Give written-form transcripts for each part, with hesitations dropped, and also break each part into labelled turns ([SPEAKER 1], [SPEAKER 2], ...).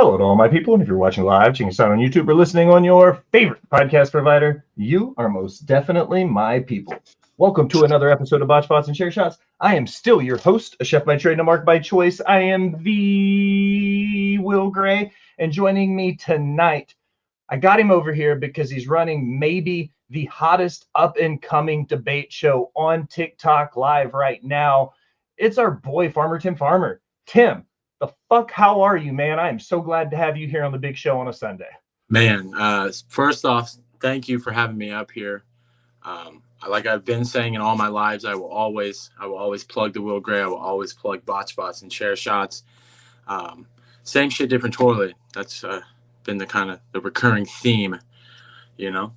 [SPEAKER 1] Hello to all my people, and if you're watching live, checking us out on YouTube, or listening on your favorite podcast provider, you are most definitely my people. Welcome to another episode of Botched Spots and Chair Shots. I am still your host, a chef by trade and a mark by choice. I am the Will Gray, and joining me tonight, I got him over here because he's running maybe the hottest up-and-coming debate show on TikTok live right now. It's our boy, Farmer Tim Farmer. Tim, the fuck, how are you, man? I am so glad to have you here on the big show on a Sunday.
[SPEAKER 2] Man, first off, thank you for having me up here. Like I've been saying in all my lives, I will always plug the Will Gray. I will always plug Botched Spots and Chair Shots. Same shit, different toilet. That's been the recurring theme, you know.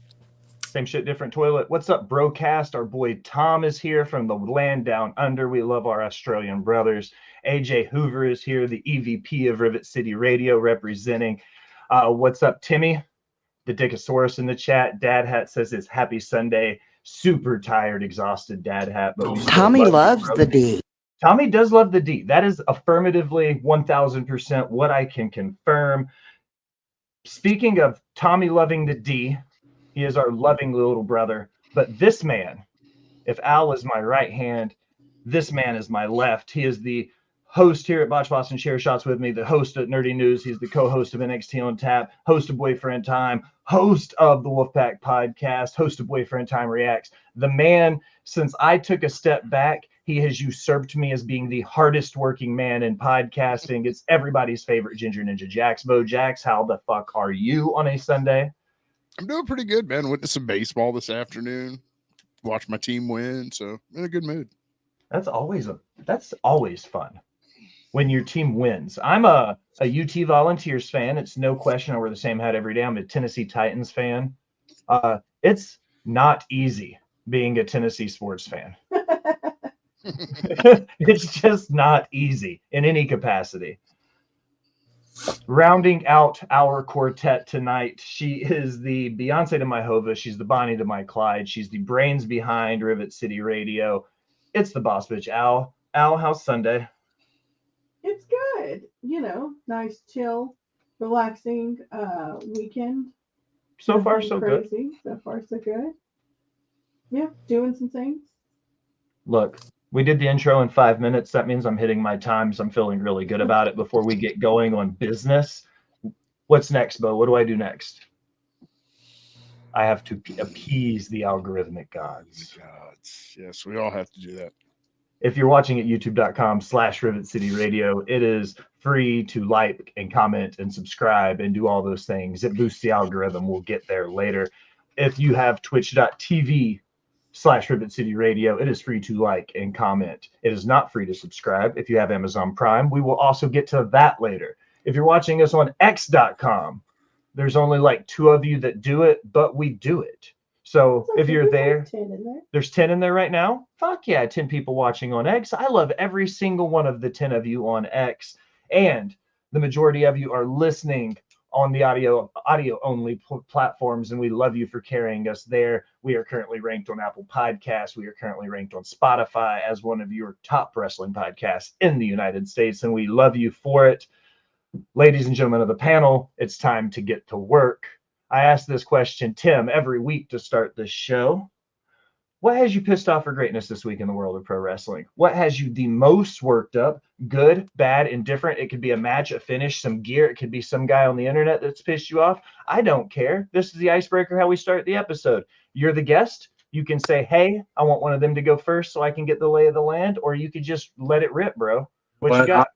[SPEAKER 1] Same shit, different toilet. What's up, broadcast? Our boy Tom is here from the land down under. We love our Australian brothers. AJ Hoover is here, the EVP of Rivet City Radio, representing. What's up, Timmy? The Dickosaurus in the chat. Dad Hat says it's happy Sunday. Super tired, exhausted Dad Hat. But
[SPEAKER 3] Tommy loves the D.
[SPEAKER 1] Tommy does love the D. That is affirmatively 1,000% what I can confirm. Speaking of Tommy loving the D, he is our loving little brother. But this man, if Al is my right hand, this man is my left. He is the host here at Botched Spots and Chair Shots with me, the host at Nerdy News. He's the co-host of NXT on Tap, host of Boyfriend Time, host of the Wolfpack Podcast, host of Boyfriend Time Reacts. The man, since I took a step back, he has usurped me as being the hardest working man in podcasting. It's everybody's favorite Ginger Ninja Jax. Bo Jax, how the fuck are you on a Sunday?
[SPEAKER 4] I'm doing pretty good, man. Went to some baseball this afternoon. Watched my team win, so in a good mood.
[SPEAKER 1] That's always fun when your team wins. I'm a UT Volunteers fan. It's no question. I wear the same hat every day. I'm a Tennessee Titans fan. It's not easy being a Tennessee sports fan. It's just not easy in any capacity. Rounding out our quartet tonight, she is the Beyonce to my Hova. She's the Bonnie to my Clyde. She's the brains behind Rivet City Radio. It's the boss bitch, Al. Al, how's Sunday?
[SPEAKER 5] It's good. Nice, chill, relaxing weekend.
[SPEAKER 1] So far, so good.
[SPEAKER 5] So far, so good. Yeah, doing some things.
[SPEAKER 1] Look, we did the intro in 5 minutes. That means I'm hitting my times. I'm feeling really good about it before we get going on business. What's next, Bo? What do I do next? I have to appease the algorithmic gods.
[SPEAKER 4] Yes, we all have to do that.
[SPEAKER 1] If you're watching at youtube.com/Rivet City Radio, it is free to like and comment and subscribe and do all those things. It boosts the algorithm. We'll get there later. If you have twitch.tv/Rivet City Radio, it is free to like and comment. It is not free to subscribe. If you have Amazon Prime, we will also get to that later. If you're watching us on x.com, there's only like 2 of you that do it, but we do it. So if you're there, there's 10 in there right now. Fuck yeah, 10 people watching on X. I love every single one of the 10 of you on X. And the majority of you are listening on the audio only platforms, and we love you for carrying us there. We are currently ranked on Apple Podcasts. We are currently ranked on Spotify as one of your top wrestling podcasts in the United States, and we love you for it. Ladies and gentlemen of the panel, it's time to get to work. I ask this question, Tim, every week to start this show. What has you pissed off for greatness this week in the world of pro wrestling? What has you the most worked up? Good, bad, indifferent? It could be a match, a finish, some gear. It could be some guy on the internet that's pissed you off. I don't care. This is the icebreaker, how we start the episode. You're the guest. You can say, hey, I want one of them to go first so I can get the lay of the land, or you could just let it rip, bro. What you got?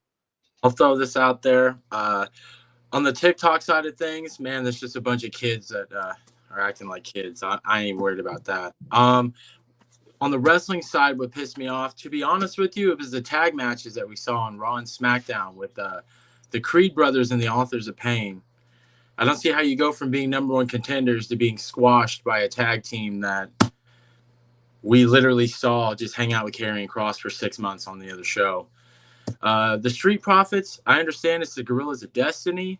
[SPEAKER 2] I'll throw this out there. On the TikTok side of things, man, there's just a bunch of kids that are acting like kids. I ain't worried about that. On the wrestling side, what pissed me off, to be honest with you, it was the tag matches that we saw on Raw and SmackDown with the Creed brothers and the Authors of Pain. I don't see how you go from being number 1 contenders to being squashed by a tag team that we literally saw just hang out with Karrion Kross for 6 months on the other show. The Street Profits, I understand it's the Gorillas of Destiny,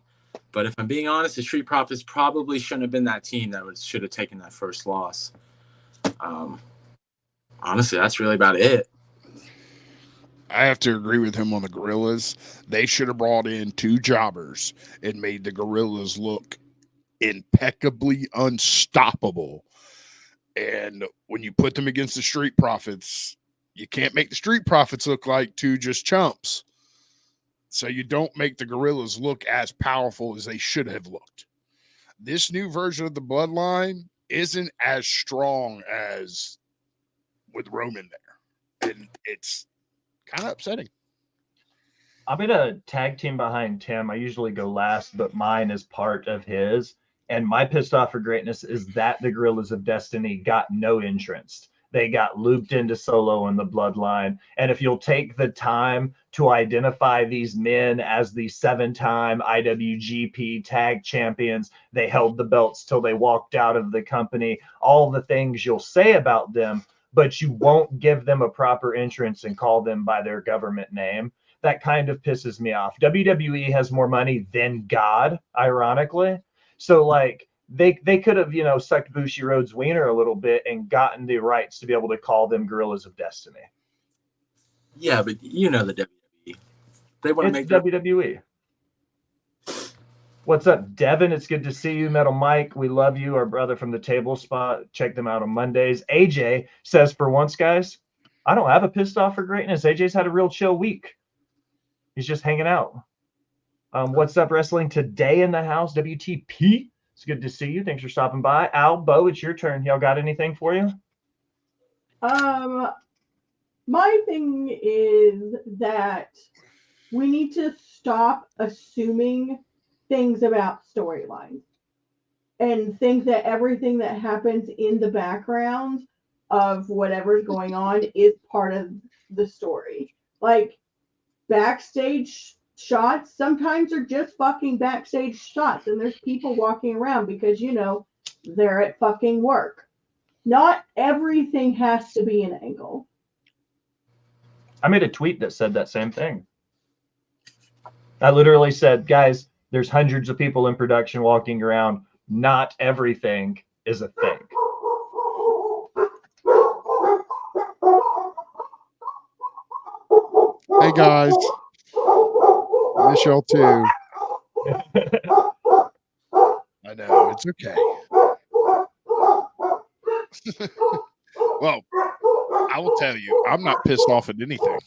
[SPEAKER 2] but if I'm being honest, the Street Profits probably shouldn't have been that team that should have taken that first loss. Honestly, that's really about it.
[SPEAKER 4] I have to agree with him on the Gorillas. They should have brought in 2 jobbers and made the Gorillas look impeccably unstoppable. And when you put them against the Street Profits, you can't make the Street Profits look like 2 just chumps. So you don't make the Gorillas look as powerful as they should have looked. This new version of the Bloodline isn't as strong as with Roman there. And it's kind of upsetting.
[SPEAKER 1] I'm in a tag team behind Tim. I usually go last, but mine is part of his. And my pissed off for greatness is that the Gorillas of Destiny got no entrance. They got looped into Solo and the Bloodline. And if you'll take the time to identify these men as the 7-time IWGP tag champions, they held the belts till they walked out of the company, all the things you'll say about them, but you won't give them a proper entrance and call them by their government name. That kind of pisses me off. WWE has more money than God, ironically. So like they could have, sucked Bushiroad's wiener a little bit and gotten the rights to be able to call them Gorillas of Destiny.
[SPEAKER 2] Yeah, but the WWE. They want to make
[SPEAKER 1] WWE. What's up, Devin? It's good to see you, Metal Mike. We love you, our brother from the Table Spot. Check them out on Mondays. AJ says, for once, guys, I don't have a pissed off for greatness. AJ's had a real chill week. He's just hanging out. What's up, wrestling today in the house? WTP. It's good to see you. Thanks for stopping by. Al, Bo, it's your turn. Y'all got anything for you?
[SPEAKER 5] My thing is that we need to stop assuming things about storylines and think that everything that happens in the background of whatever's going on is part of the story. Like backstage shots sometimes are just fucking backstage shots, and there's people walking around because they're at fucking work. Not everything has to be an angle.
[SPEAKER 1] I made a tweet that said that same thing. I literally said, guys, there's hundreds of people in production walking around. Not everything is a thing.
[SPEAKER 4] Hey guys, I miss y'all too. I know, it's okay. Well, I will tell you, I'm not pissed off at anything.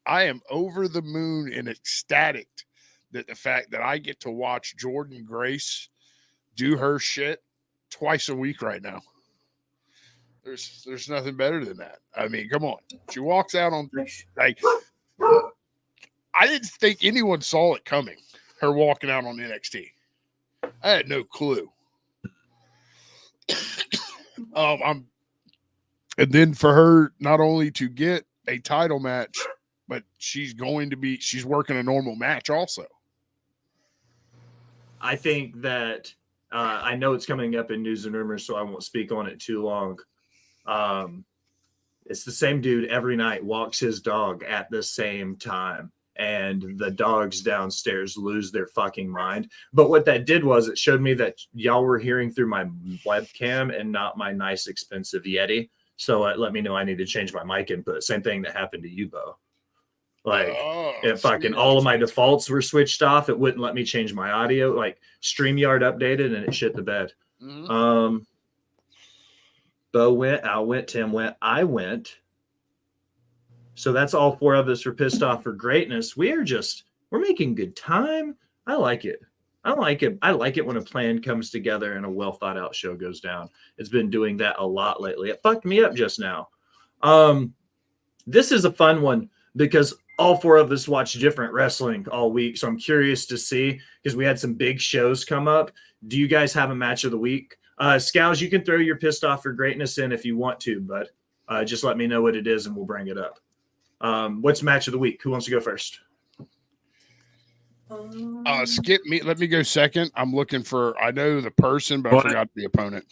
[SPEAKER 4] I am over the moon and ecstatic that the fact that I get to watch Jordan Grace do her shit twice a week right now. There's nothing better than that. I mean, come on. She walks out on like I didn't think anyone saw it coming. Her walking out on NXT. I had no clue. And then for her not only to get a title match, but she's working a normal match also.
[SPEAKER 1] I think that I know it's coming up in news and rumors, so I won't speak on it too long. It's the same dude every night walks his dog at the same time, and the dogs downstairs lose their fucking mind. But what that did was it showed me that y'all were hearing through my webcam and not my nice expensive Yeti. So it let me know I need to change my mic input. Same thing that happened to you, Bo. Like it fucking all of my defaults were switched off. It wouldn't let me change my audio. Like StreamYard updated and it shit the bed. Mm-hmm. Bo went, Al went, Tim went, I went. So that's all 4 of us are pissed off for greatness. We're making good time. I like it. I like it when a plan comes together and a well thought out show goes down. It's been doing that a lot lately. It fucked me up just now. This is a fun one because all 4 of us watch different wrestling all week. So I'm curious to see, because we had some big shows come up. Do you guys have a match of the week? Scows, you can throw your pissed off for greatness in if you want to, but just let me know what it is and we'll bring it up. What's match of the week? Who wants to go first?
[SPEAKER 4] Skip me. Let me go second. I'm looking for, I know the person, but I forgot the opponent.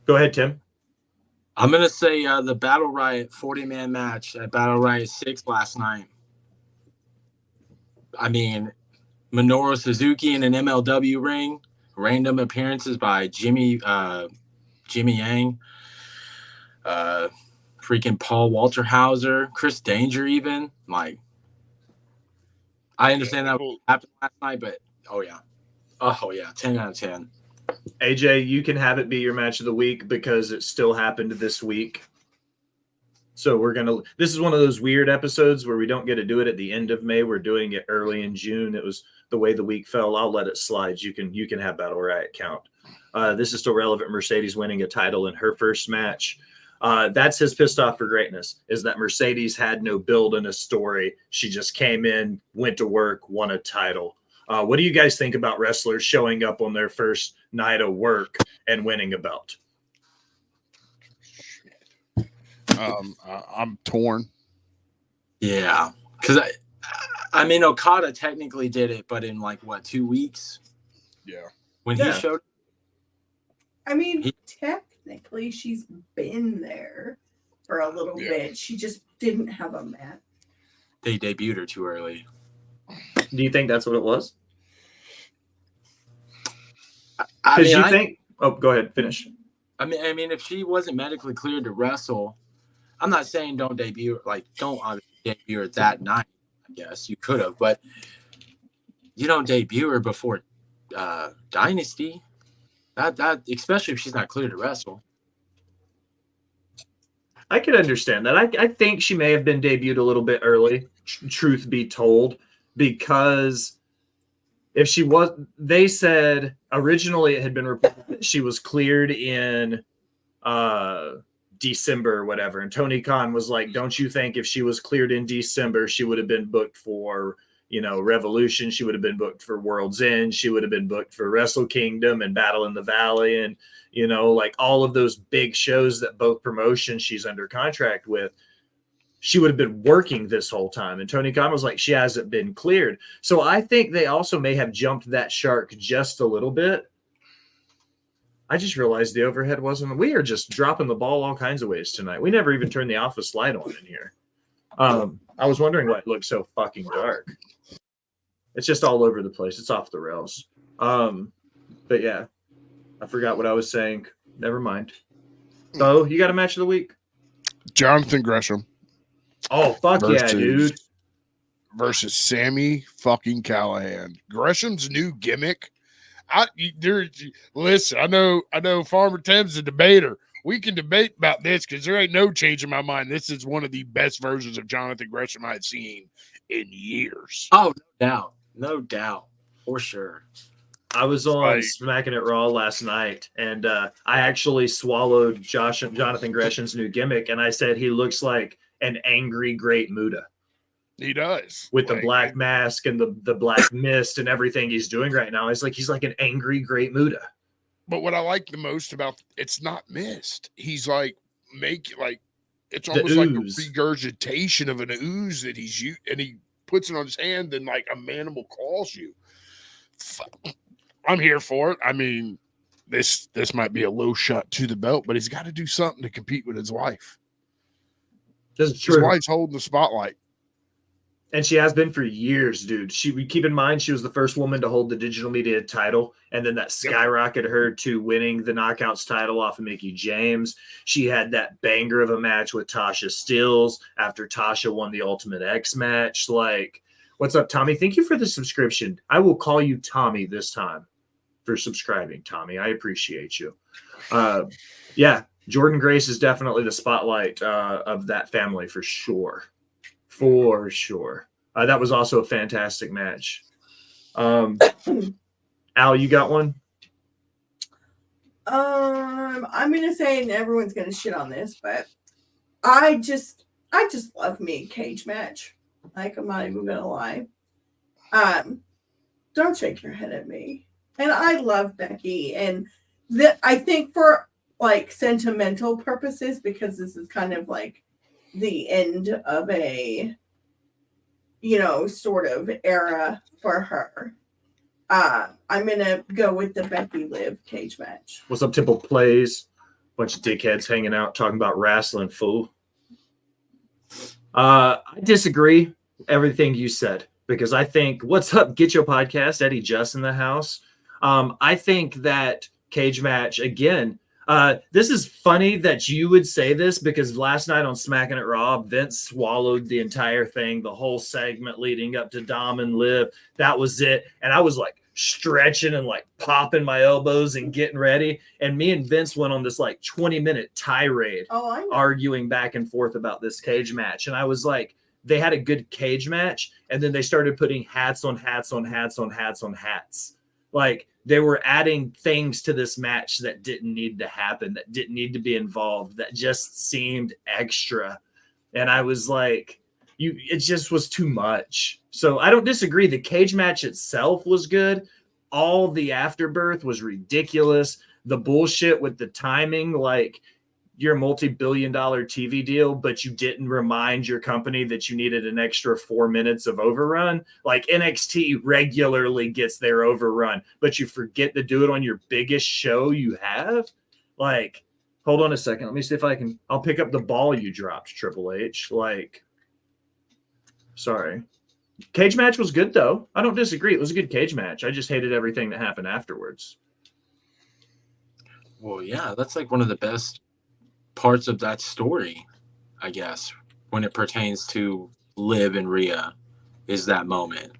[SPEAKER 1] Go ahead, Tim.
[SPEAKER 2] I'm going to say the Battle Riot 40-man match at Battle Riot 6 last night. I mean, Minoru Suzuki in an MLW ring, random appearances by Jimmy Yang. freaking Paul Walter Hauser, Chris Danger, even. Like, I understand that happened last night, but oh yeah, 10 out of 10.
[SPEAKER 1] AJ, you can have it be your match of the week because it still happened this week. So this is one of those weird episodes where we don't get to do it at the end of May. We're doing it early in June. It was the way the week fell. I'll let it slide. You can have Battle Riot count. This is still relevant. Mercedes winning a title in her first match. That's his pissed off for greatness, is that Mercedes had no build in a story. She just came in, went to work, won a title. What do you guys think about wrestlers showing up on their first night of work and winning a belt?
[SPEAKER 4] I'm torn.
[SPEAKER 2] Yeah, because I mean, Okada technically did it, but in like what, 2 weeks?
[SPEAKER 4] Yeah.
[SPEAKER 2] When he showed.
[SPEAKER 3] I mean, technically, she's been there for a little bit. She just didn't have a match.
[SPEAKER 2] They debuted her too early.
[SPEAKER 1] Do you think that's what it was?
[SPEAKER 2] Because you
[SPEAKER 1] think? Oh, go ahead, finish.
[SPEAKER 2] I mean, if she wasn't medically cleared to wrestle, I'm not saying don't debut. Like, don't debut her that night. I guess you could have, but you don't debut her before Dynasty. That especially if she's not cleared to wrestle.
[SPEAKER 1] I could understand that. I think she may have been debuted a little bit early, truth be told, because if she was, they said originally it had been reported that she was cleared in December or whatever. And Tony Khan was like, don't you think if she was cleared in December, she would have been booked for, Revolution. She would have been booked for World's End. She would have been booked for Wrestle Kingdom and Battle in the Valley. And, like all of those big shows that both promotions she's under contract with, she would have been working this whole time. And Tony Khan was like, she hasn't been cleared. So I think they also may have jumped that shark just a little bit. I just realized the overhead wasn't. We are just dropping the ball all kinds of ways tonight. We never even turned the office light on in here. I was wondering why it looked so fucking dark. It's just all over the place. It's off the rails. But yeah, I forgot what I was saying. Never mind. So you got a match of the week?
[SPEAKER 4] Jonathan Gresham.
[SPEAKER 1] Oh, fuck yeah, dude.
[SPEAKER 4] Versus Sammy fucking Callahan. Gresham's new gimmick. Listen, I know Farmer Tim's a debater. We can debate about this because there ain't no change in my mind. This is one of the best versions of Jonathan Gresham I've seen in years.
[SPEAKER 2] Oh, no doubt, for sure.
[SPEAKER 1] I was on Smacking It Raw last night, and I actually swallowed Jonathan Gresham's new gimmick, and I said he looks like an angry Great Muta.
[SPEAKER 4] He does.
[SPEAKER 1] With the black mask and the black mist and everything he's doing right now. He's like an angry Great Muta.
[SPEAKER 4] But what I like the most about it's not mist. He's like it's almost like a regurgitation of an ooze that he's used, and he puts it on his hand, and like a manimal claws you. I'm here for it. I mean, this might be a low shot to the belt, but he's got to do something to compete with his wife.
[SPEAKER 1] That's true.
[SPEAKER 4] His wife's holding the spotlight.
[SPEAKER 1] And she has been for years, dude. Keep in mind, she was the first woman to hold the digital media title, and then that skyrocketed her to winning the Knockouts title off of Mickie James. She had that banger of a match with Tasha Steelz after Tasha won the Ultimate X match. Like, what's up, Tommy? Thank you for the subscription. I will call you Tommy this time for subscribing, Tommy. I appreciate you. Yeah, Jordan Grace is definitely the spotlight of that family for sure. For sure. That was also a fantastic match. Al, you got one?
[SPEAKER 3] I'm gonna say, and everyone's gonna shit on this, but I just love me a cage match. Like, I'm not even gonna lie. Don't shake your head at me. And I love Becky, and I think for like sentimental purposes, because this is kind of like the end of a sort of era for her. I'm gonna go with the Becky Liv cage match.
[SPEAKER 1] What's up, Temple Plays? Bunch of dickheads hanging out talking about wrestling, fool. I disagree with everything you said, because I think, what's up, Get Your Podcast, Eddie Just in the house. I think that cage match, again, This is funny that you would say this because last night on Smacking It Raw, Vince swallowed the entire thing, the whole segment leading up to Dom and Liv. That was it. And I was like stretching and like popping my elbows and getting ready. And me and Vince went on this like 20-minute tirade arguing back and forth about this cage match. And I was like, they had a good cage match. And then they started putting hats on hats on hats on hats on hats. Like, they were adding things to this match that didn't need to happen, that didn't need to be involved, that just seemed extra. And I was like, it just was too much. So I don't disagree. The cage match itself was good. All the afterbirth was ridiculous. The bullshit with the timing, like, you're a multi-billion-dollar TV deal, but you didn't remind your company that you needed an extra 4 minutes of overrun. Like, NXT regularly gets their overrun, but you forget to do it on your biggest show you have. Like, hold on a second. Let me see if I'll pick up the ball you dropped, Triple H. Like, sorry. Cage match was good, though. I don't disagree. It was a good cage match. I just hated everything that happened afterwards.
[SPEAKER 2] Well, yeah, that's like one of the best parts of that story, I guess, when it pertains to Liv and Rhea, is that moment.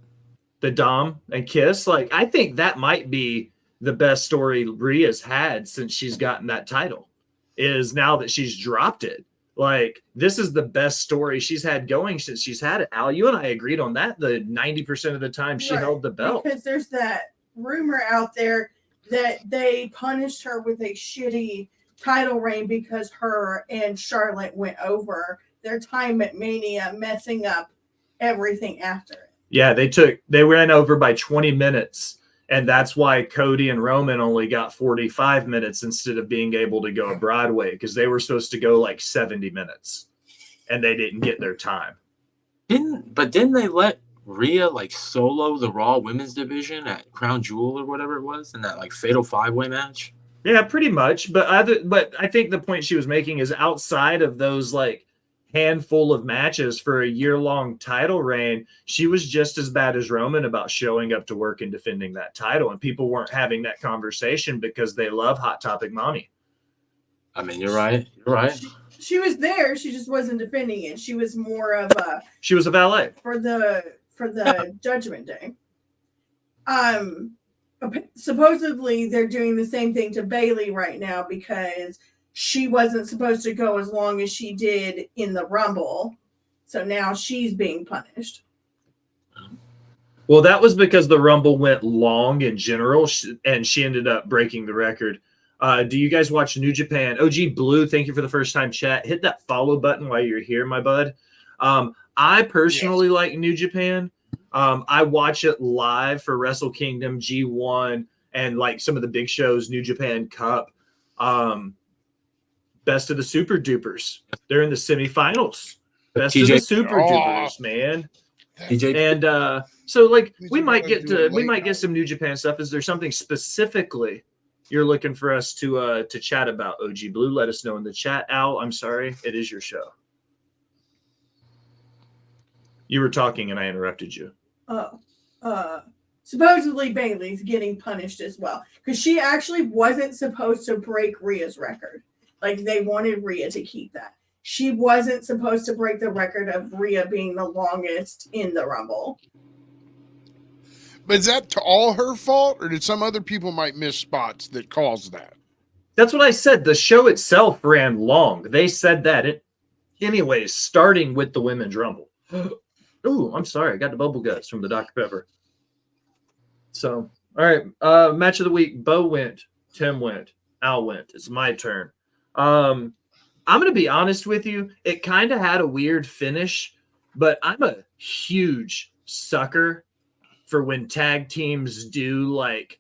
[SPEAKER 1] The Dom and Kiss, like, I think that might be the best story Rhea's had since she's gotten that title, is now that she's dropped it. Like, this is the best story she's had going since she's had it. Al, you and I agreed on that the 90% of the time she held the belt.
[SPEAKER 3] Because there's that rumor out there that they punished her with a shitty title reign because her and Charlotte went over their time at Mania, messing up everything after it.
[SPEAKER 1] Yeah, they ran over by 20 minutes, and that's why Cody and Roman only got 45 minutes instead of being able to go to Broadway, because they were supposed to go like 70 minutes, and they didn't get their time.
[SPEAKER 2] Didn't they let Rhea like solo the Raw Women's Division at Crown Jewel or whatever it was in that like Fatal 5-Way match?
[SPEAKER 1] Yeah, pretty much. But I think the point she was making is outside of those like handful of matches for a year-long title reign, she was just as bad as Roman about showing up to work and defending that title. And people weren't having that conversation because they love Hot Topic Mommy.
[SPEAKER 2] I mean, you're right. You're right.
[SPEAKER 3] She was there. She just wasn't defending it. She was more of a...
[SPEAKER 1] She was a valet.
[SPEAKER 3] For the Judgment Day. Supposedly they're doing the same thing to Bayley right now because she wasn't supposed to go as long as she did in the Rumble. So now she's being punished.
[SPEAKER 1] Well, that was because the Rumble went long in general, and she ended up breaking the record. Do you guys watch New Japan? OG Blue, thank you for the first time chat. Hit that follow button while you're here, my bud. I personally like New Japan. I watch it live for Wrestle Kingdom, G1, and like some of the big shows, New Japan Cup. Best of the Super Dupers. They're in the semifinals. Best of the Super Dupers, man. And so like we might get some New Japan stuff. Is there something specifically you're looking for us to chat about, OG Blue? Let us know in the chat. Al, I'm sorry. It is your show. You were talking and I interrupted you.
[SPEAKER 3] Supposedly Bayley's getting punished as well because she actually wasn't supposed to break Rhea's record. Like, they wanted Rhea to keep that. She wasn't supposed to break the record of Rhea being the longest in the Rumble.
[SPEAKER 4] But is that to all her fault, or did some other people might miss spots that caused that?
[SPEAKER 1] That's what I said. The show itself ran long. They said that. Anyways, starting with the Women's Rumble. Ooh, I'm sorry. I got the bubble guts from the Dr. Pepper. So, all right. Match of the week. Bo went. Tim went. Al went. It's my turn. I'm going to be honest with you. It kind of had a weird finish, but I'm a huge sucker for when tag teams do like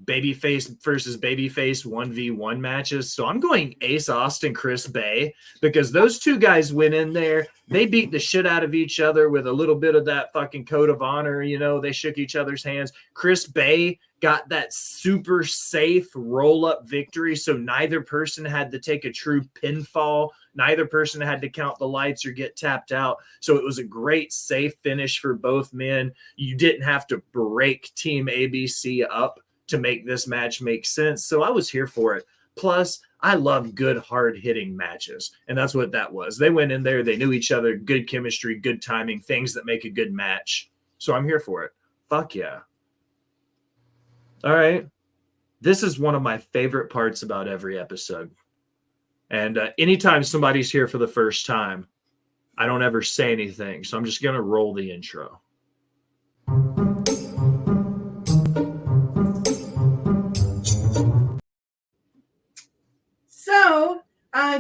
[SPEAKER 1] babyface versus babyface 1v1 matches. So I'm going Ace Austin, Chris Bay, because those two guys went in there. They beat the shit out of each other with a little bit of that fucking code of honor. You know, they shook each other's hands. Chris Bay got that super safe roll-up victory, so neither person had to take a true pinfall. Neither person had to count the lights or get tapped out. So it was a great, safe finish for both men. You didn't have to break Team ABC up to make this match make sense. So I was here for it. Plus, I love good, hard-hitting matches, and that's what that was. They went in there, they knew each other, good chemistry, good timing, things that make a good match. So I'm here for it. Fuck yeah. All right. This is one of my favorite parts about every episode. And anytime somebody's here for the first time, I don't ever say anything. So I'm just going to roll the intro.
[SPEAKER 3] So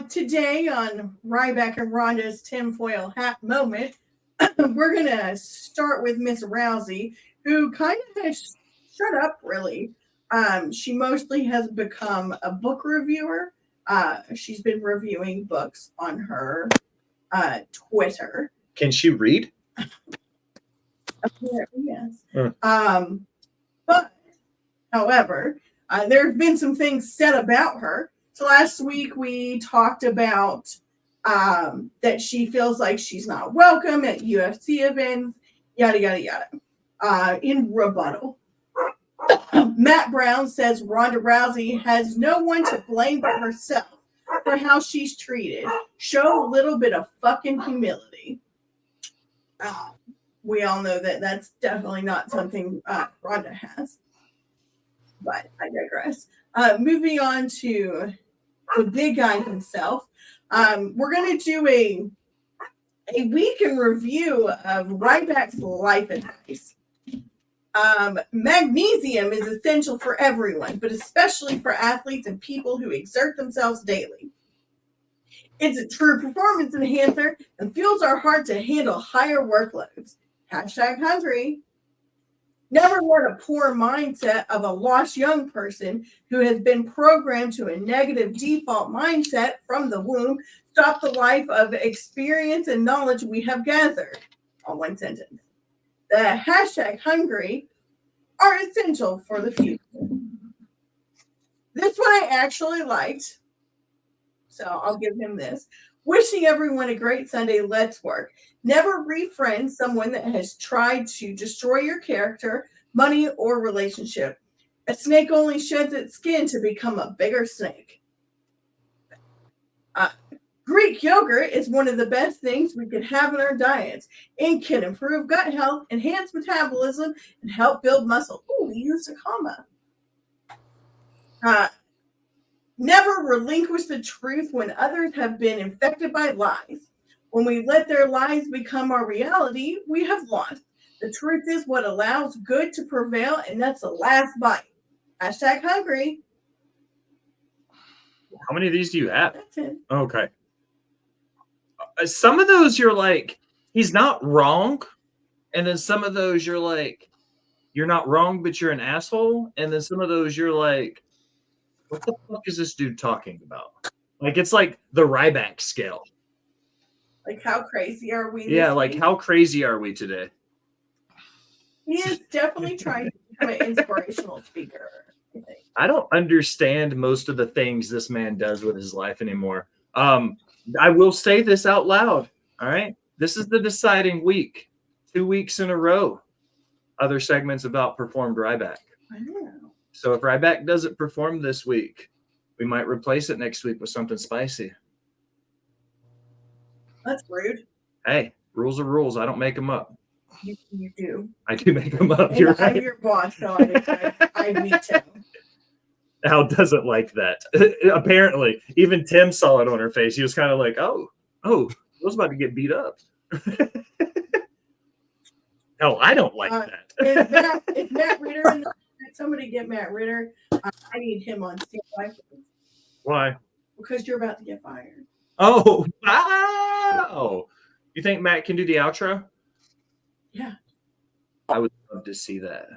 [SPEAKER 3] today on Ryback and Ronda's tinfoil hat moment, we're going to start with Miss Rousey, who kind of has shut up, really. She mostly has become a book reviewer. She's been reviewing books on her Twitter.
[SPEAKER 1] Can she read?
[SPEAKER 3] Apparently, yes. But, however, there have been some things said about her. So last week we talked about that she feels like she's not welcome at UFC events, yada, yada, yada. In rebuttal, Matt Brown says Ronda Rousey has no one to blame but herself for how she's treated. Show a little bit of fucking humility. We all know that that's definitely not something Ronda has. But I digress. Moving on to the big guy himself. We're going to do a week in review of Ryback's life advice. Magnesium is essential for everyone, but especially for athletes and people who exert themselves daily. It's a true performance enhancer and fuels our heart to handle higher workloads. #hungry. Never let a poor mindset of a lost young person who has been programmed to a negative default mindset from the womb stop the life of experience and knowledge we have gathered. All one sentence. The #hungry are essential for the future. This one I actually liked, so I'll give him this. Wishing everyone a great Sunday. Let's work. Never refriend someone that has tried to destroy your character, money, or relationship. A snake only sheds its skin to become a bigger snake. Greek yogurt is one of the best things we can have in our diets. It can improve gut health, enhance metabolism, and help build muscle. Ooh, we used a comma. Never relinquish the truth when others have been infected by lies. When we let their lies become our reality, we have lost. The truth is what allows good to prevail, and that's the last bite. #hungry.
[SPEAKER 1] How many of these do you have?
[SPEAKER 3] That's it.
[SPEAKER 1] Okay. Some of those you're like, he's not wrong. And then some of those you're like, you're not wrong, but you're an asshole. And then some of those you're like, what the fuck is this dude talking about? Like, it's like the Ryback scale.
[SPEAKER 3] Like, how crazy are we?
[SPEAKER 1] Yeah, like, how crazy are we today?
[SPEAKER 3] He is definitely trying to become an inspirational speaker.
[SPEAKER 1] I don't understand most of the things this man does with his life anymore. I will say this out loud. All right. This is the deciding week. 2 weeks in a row. Other segments about performed Ryback.
[SPEAKER 3] Wow.
[SPEAKER 1] So if Ryback doesn't perform this week, we might replace it next week with something spicy.
[SPEAKER 3] That's rude.
[SPEAKER 1] Hey, rules are rules. I don't make them up.
[SPEAKER 3] You do.
[SPEAKER 1] I do make them up.
[SPEAKER 3] And
[SPEAKER 1] You're
[SPEAKER 3] I'm
[SPEAKER 1] right.
[SPEAKER 3] your boss, so I veto.
[SPEAKER 1] Al doesn't like that. Apparently, even Tim saw it on her face. He was kind of like, "Oh, I was about to get beat up." No, I don't like that.
[SPEAKER 3] Is Matt Ritter in the somebody get Matt Ritter? I need him on standby.
[SPEAKER 1] Why?
[SPEAKER 3] Because you're about to get fired.
[SPEAKER 1] Oh, wow. You think Matt can do the outro?
[SPEAKER 3] Yeah.
[SPEAKER 1] I would love to see that.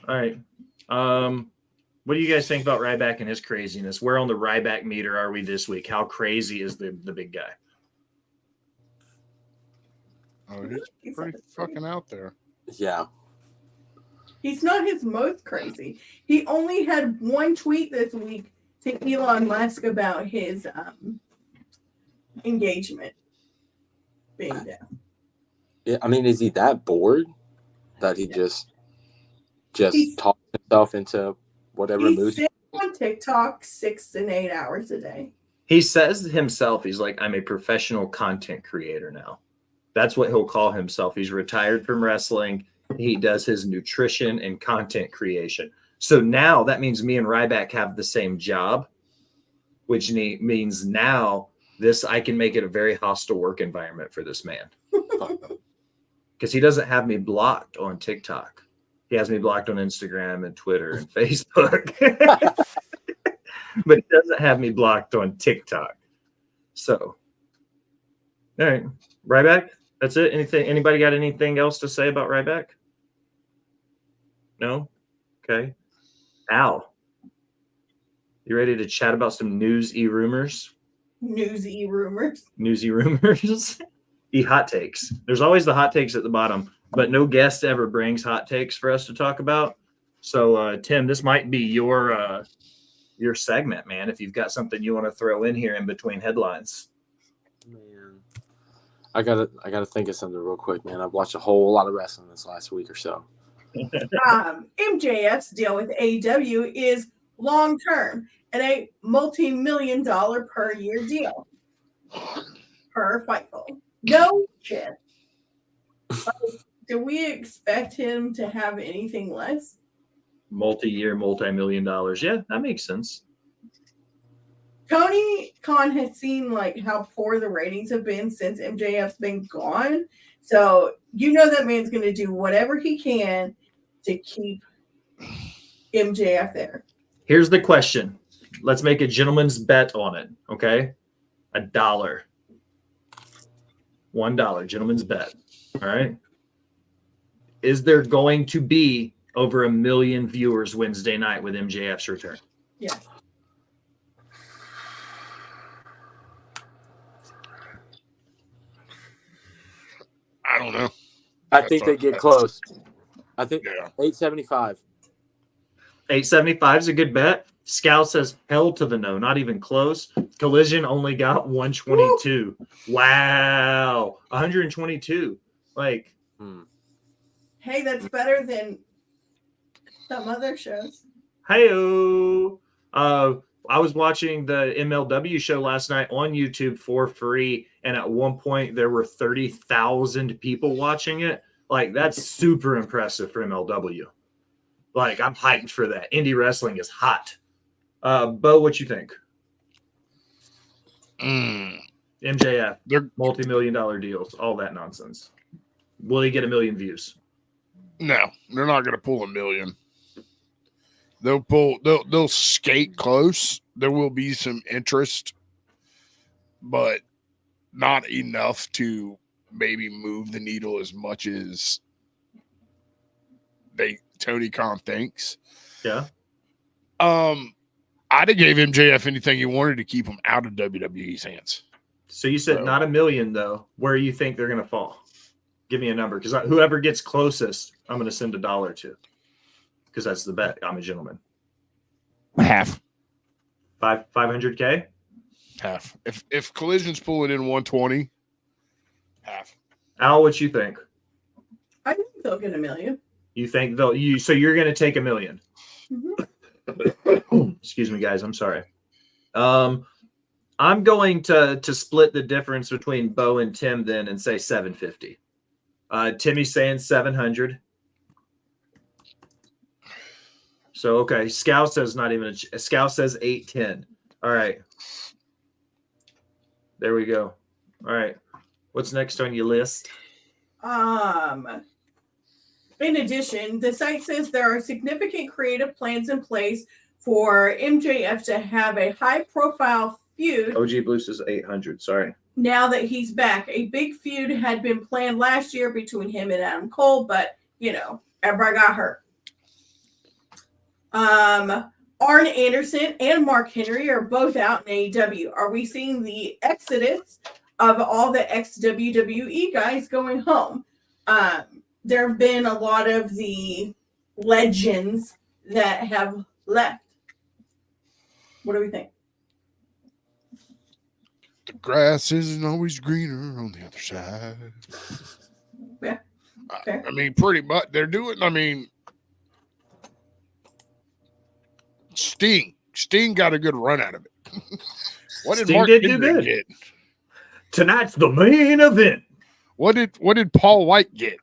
[SPEAKER 1] All right. What do you guys think about Ryback and his craziness? Where on the Ryback meter are we this week? How crazy is the big guy?
[SPEAKER 4] Oh, he's pretty fucking out there.
[SPEAKER 2] Yeah.
[SPEAKER 3] He's not his most crazy. He only had one tweet this week to Elon Musk about his engagement being down.
[SPEAKER 2] Yeah. I mean, is he that bored that he just
[SPEAKER 3] He's-
[SPEAKER 2] talks himself into whatever
[SPEAKER 3] He
[SPEAKER 2] moves?
[SPEAKER 3] said on TikTok 6 and 8 hours a day.
[SPEAKER 1] He says himself, he's like, I'm a professional content creator now. That's what he'll call himself. He's retired from wrestling. He does his nutrition and content creation. So now that means me and Ryback have the same job, which means now I can make it a very hostile work environment for this man. Because he doesn't have me blocked on TikTok. He has me blocked on Instagram and Twitter and Facebook. But he doesn't have me blocked on TikTok. So, all right. Ryback, that's it. Anybody got anything else to say about Ryback? No? Okay. Al, you ready to chat about some newsy rumors?
[SPEAKER 3] Newsy rumors.
[SPEAKER 1] Newsy rumors. Hot takes. There's always the hot takes at the bottom, but no guest ever brings hot takes for us to talk about. So, Tim, this might be your segment, man. If you've got something you want to throw in here in between headlines.
[SPEAKER 2] Man, I gotta think of something real quick, man. I've watched a whole lot of wrestling this last week or so.
[SPEAKER 3] MJF's deal with AEW is long term and a multi-million-dollar per year deal per Fightful. No shit. Do we expect him to have anything less?
[SPEAKER 1] Multi-year, multi-million-dollars. Yeah, that makes sense.
[SPEAKER 3] Tony Khan has seen like how poor the ratings have been since MJF's been gone. So you know that man's going to do whatever he can to keep MJF there.
[SPEAKER 1] Here's the question. Let's make a gentleman's bet on it, okay? $1. $1, gentleman's bet. All right. Is there going to be over 1 million viewers Wednesday night with MJF's return?
[SPEAKER 3] Yeah.
[SPEAKER 4] I don't know.
[SPEAKER 2] I think they get close. I think 875.
[SPEAKER 1] 875 is a good bet. Scout says hell to the no, not even close. Collision only got 122. Woo! Wow. 122. Like,
[SPEAKER 3] Hey, that's better than some other shows.
[SPEAKER 1] Hey-o. I was watching the MLW show last night on YouTube for free, and at one point there were 30,000 people watching it. Like, that's super impressive for MLW. Like, I'm hyped for that. Indie wrestling is hot. Bo, what you think? MJF, they're multi-million-dollar deals, all that nonsense. Will he get 1 million views?
[SPEAKER 4] No, they're not going to pull 1 million. They'll skate close. There will be some interest, but not enough to maybe move the needle as much as Tony Khan thinks.
[SPEAKER 1] Yeah.
[SPEAKER 4] I'd have gave MJF anything he wanted to keep him out of WWE's hands.
[SPEAKER 1] So you said not 1 million, though. Where do you think they're going to fall? Give me a number, because whoever gets closest, I'm going to send $1 to, because that's the bet. I'm a gentleman.
[SPEAKER 4] Half.
[SPEAKER 1] 500K?
[SPEAKER 4] Half. If Collision's pulling in 120, half.
[SPEAKER 1] Al, what you think?
[SPEAKER 3] I think they'll get 1 million.
[SPEAKER 1] You think so you're going to take 1 million?
[SPEAKER 3] Mm-hmm.
[SPEAKER 1] Excuse me, guys. I'm sorry. I'm going to split the difference between Bo and Tim then and say 750. Timmy's saying 700. So, okay. Scout says not even Scout says 810. All right. There we go. All right. What's next on your list?
[SPEAKER 3] In addition, the site says there are significant creative plans in place for MJF to have a high-profile feud.
[SPEAKER 1] OG Blue says 800. Sorry. Now
[SPEAKER 3] that he's back. A big feud had been planned last year between him and Adam Cole, but, everybody got hurt. Arn Anderson and Mark Henry are both out in AEW. Are we seeing the exodus of all the ex-WWE guys going home? There have been a lot of the legends that have left. What do we think?
[SPEAKER 4] The grass isn't always greener on the other side.
[SPEAKER 3] Yeah. Okay.
[SPEAKER 4] I mean, pretty much. They're doing, Sting Sting got a good run out of it. What did
[SPEAKER 1] Sting
[SPEAKER 4] Mark
[SPEAKER 1] did do
[SPEAKER 4] Henry
[SPEAKER 1] good.
[SPEAKER 4] get?
[SPEAKER 1] Tonight's the main event.
[SPEAKER 4] What did Paul White get?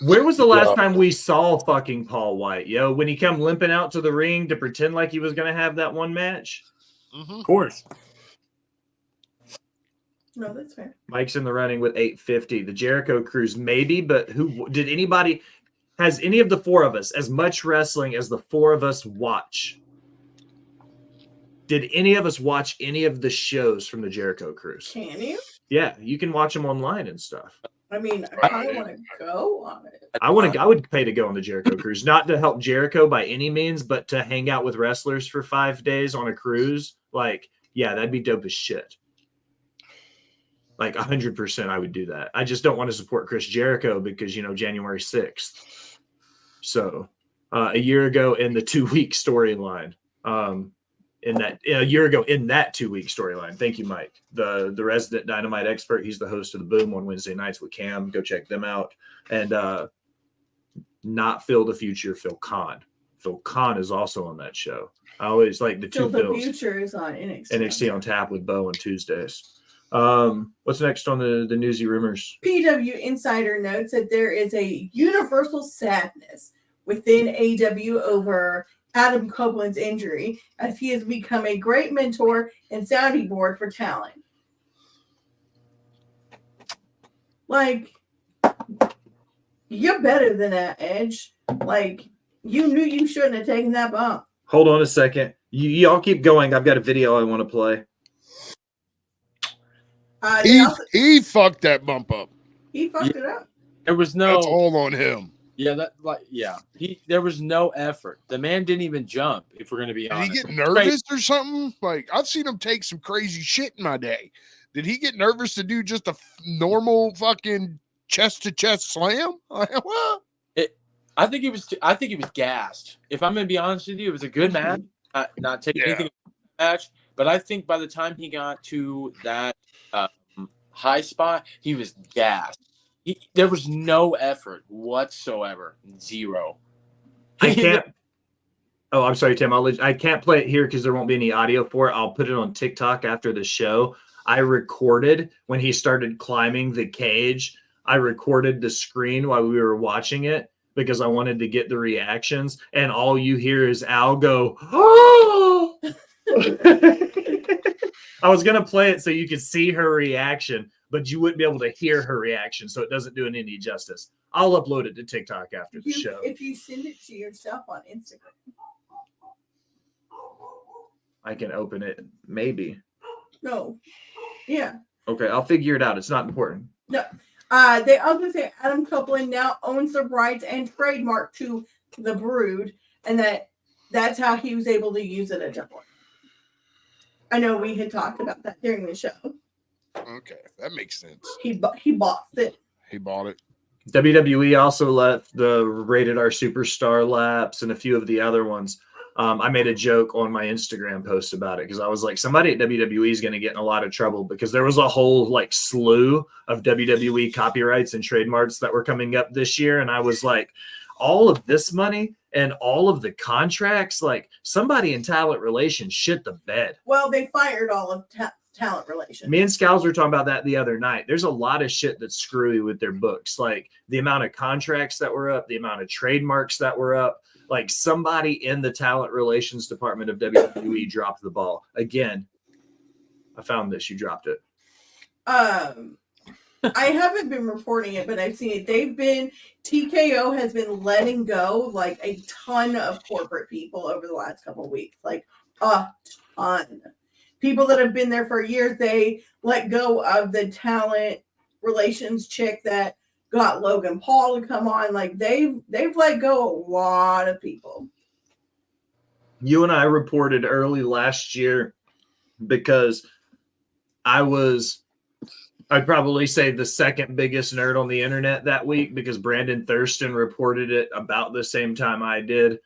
[SPEAKER 1] Where was the last
[SPEAKER 2] Yeah.
[SPEAKER 1] time we saw fucking Paul White, yo? When he come limping out to the ring to pretend like he was going to have that one match?
[SPEAKER 2] Of course.
[SPEAKER 3] No, that's fair.
[SPEAKER 1] Mike's in the running with 850. The Jericho Cruise, maybe, but has any of the four of us, as much wrestling as the four of us watch? Did any of us watch any of the shows from the Jericho Cruise?
[SPEAKER 3] Can you?
[SPEAKER 1] Yeah, you can watch them online and stuff.
[SPEAKER 3] I mean, I kind of want to go on it.
[SPEAKER 1] I would pay to go on the Jericho Cruise, not to help Jericho by any means, but to hang out with wrestlers for 5 days on a cruise. Like, yeah, that'd be dope as shit. Like 100%, I would do that. I just don't want to support Chris Jericho because, January 6th. So a year ago in the 2-week storyline, a year ago in that 2-week storyline. Thank you, Mike. The resident Dynamite expert. He's the host of the Boom on Wednesday nights with Cam. Go check them out. And not Phil the Future, Phil Khan. Phil Khan is also on that show. I always like the
[SPEAKER 3] Till
[SPEAKER 1] two
[SPEAKER 3] the
[SPEAKER 1] Phils.
[SPEAKER 3] future is on NXT.
[SPEAKER 1] NXT on Tap with Bo on Tuesdays. What's next on the newsy rumors?
[SPEAKER 3] PW Insider notes that there is a universal sadness within AEW over Adam Copeland's injury, as he has become a great mentor and sounding board for talent. Like, you're better than that, Edge. Like, you knew you shouldn't have taken that bump.
[SPEAKER 1] Hold on a second. Y'all keep going. I've got a video I want to play.
[SPEAKER 4] He fucked that bump up.
[SPEAKER 3] He fucked it up.
[SPEAKER 2] There was no.
[SPEAKER 4] That's all on him.
[SPEAKER 2] Yeah, there was no effort. The man didn't even jump, if we're going to be
[SPEAKER 4] Did
[SPEAKER 2] honest.
[SPEAKER 4] he get nervous or something? Like, I've seen him take some crazy shit in my day. Did he get nervous to do just a normal fucking chest-to-chest slam? What?
[SPEAKER 2] I think he was gassed. If I'm going to be honest with you, it was a good match. Not taking anything from the match, but I think by the time he got to that high spot, he was gassed. There was no effort whatsoever. Zero.
[SPEAKER 1] I can't. Oh, I'm sorry, Tim. I can't play it here because there won't be any audio for it. I'll put it on TikTok after the show. I recorded when he started climbing the cage. I recorded the screen while we were watching it because I wanted to get the reactions. And all you hear is Al go, "Oh!" I was going to play it so you could see her reaction, but you wouldn't be able to hear her reaction, so it doesn't do it any justice. I'll upload it to TikTok after the show.
[SPEAKER 3] If you send it to yourself on Instagram.
[SPEAKER 1] I can open it, maybe.
[SPEAKER 3] No. Yeah.
[SPEAKER 1] Okay, I'll figure it out. It's not important.
[SPEAKER 3] No. They also say Adam Copeland now owns the rights and trademark to the Brood, and that's how he was able to use it at Double. I know we had talked about that during the show.
[SPEAKER 4] Okay, that makes sense.
[SPEAKER 3] He bought it.
[SPEAKER 4] He bought it.
[SPEAKER 1] WWE also left the Rated R Superstar laps and a few of the other ones. I made a joke on my Instagram post about it because I was like, somebody at WWE is going to get in a lot of trouble because there was a whole slew of WWE copyrights and trademarks that were coming up this year. And I was like, all of this money and all of the contracts, somebody in talent relations shit the bed.
[SPEAKER 3] Well, they fired all of talent relations.
[SPEAKER 1] Me and Scowls were talking about that the other night. There's a lot of shit that's screwy with their books. Like the amount of contracts that were up, the amount of trademarks that were up. Like somebody in the talent relations department of WWE dropped the ball. Again, I found this. You dropped it.
[SPEAKER 3] I haven't been reporting it, but I've seen it. TKO has been letting go a ton of corporate people over the last couple of weeks. A ton. People that have been there for years, they let go of the talent relations chick that got Logan Paul to come on. They've let go a lot of people.
[SPEAKER 1] You and I reported early last year because I'd probably say the second biggest nerd on the internet that week because Brandon Thurston reported it about the same time I did.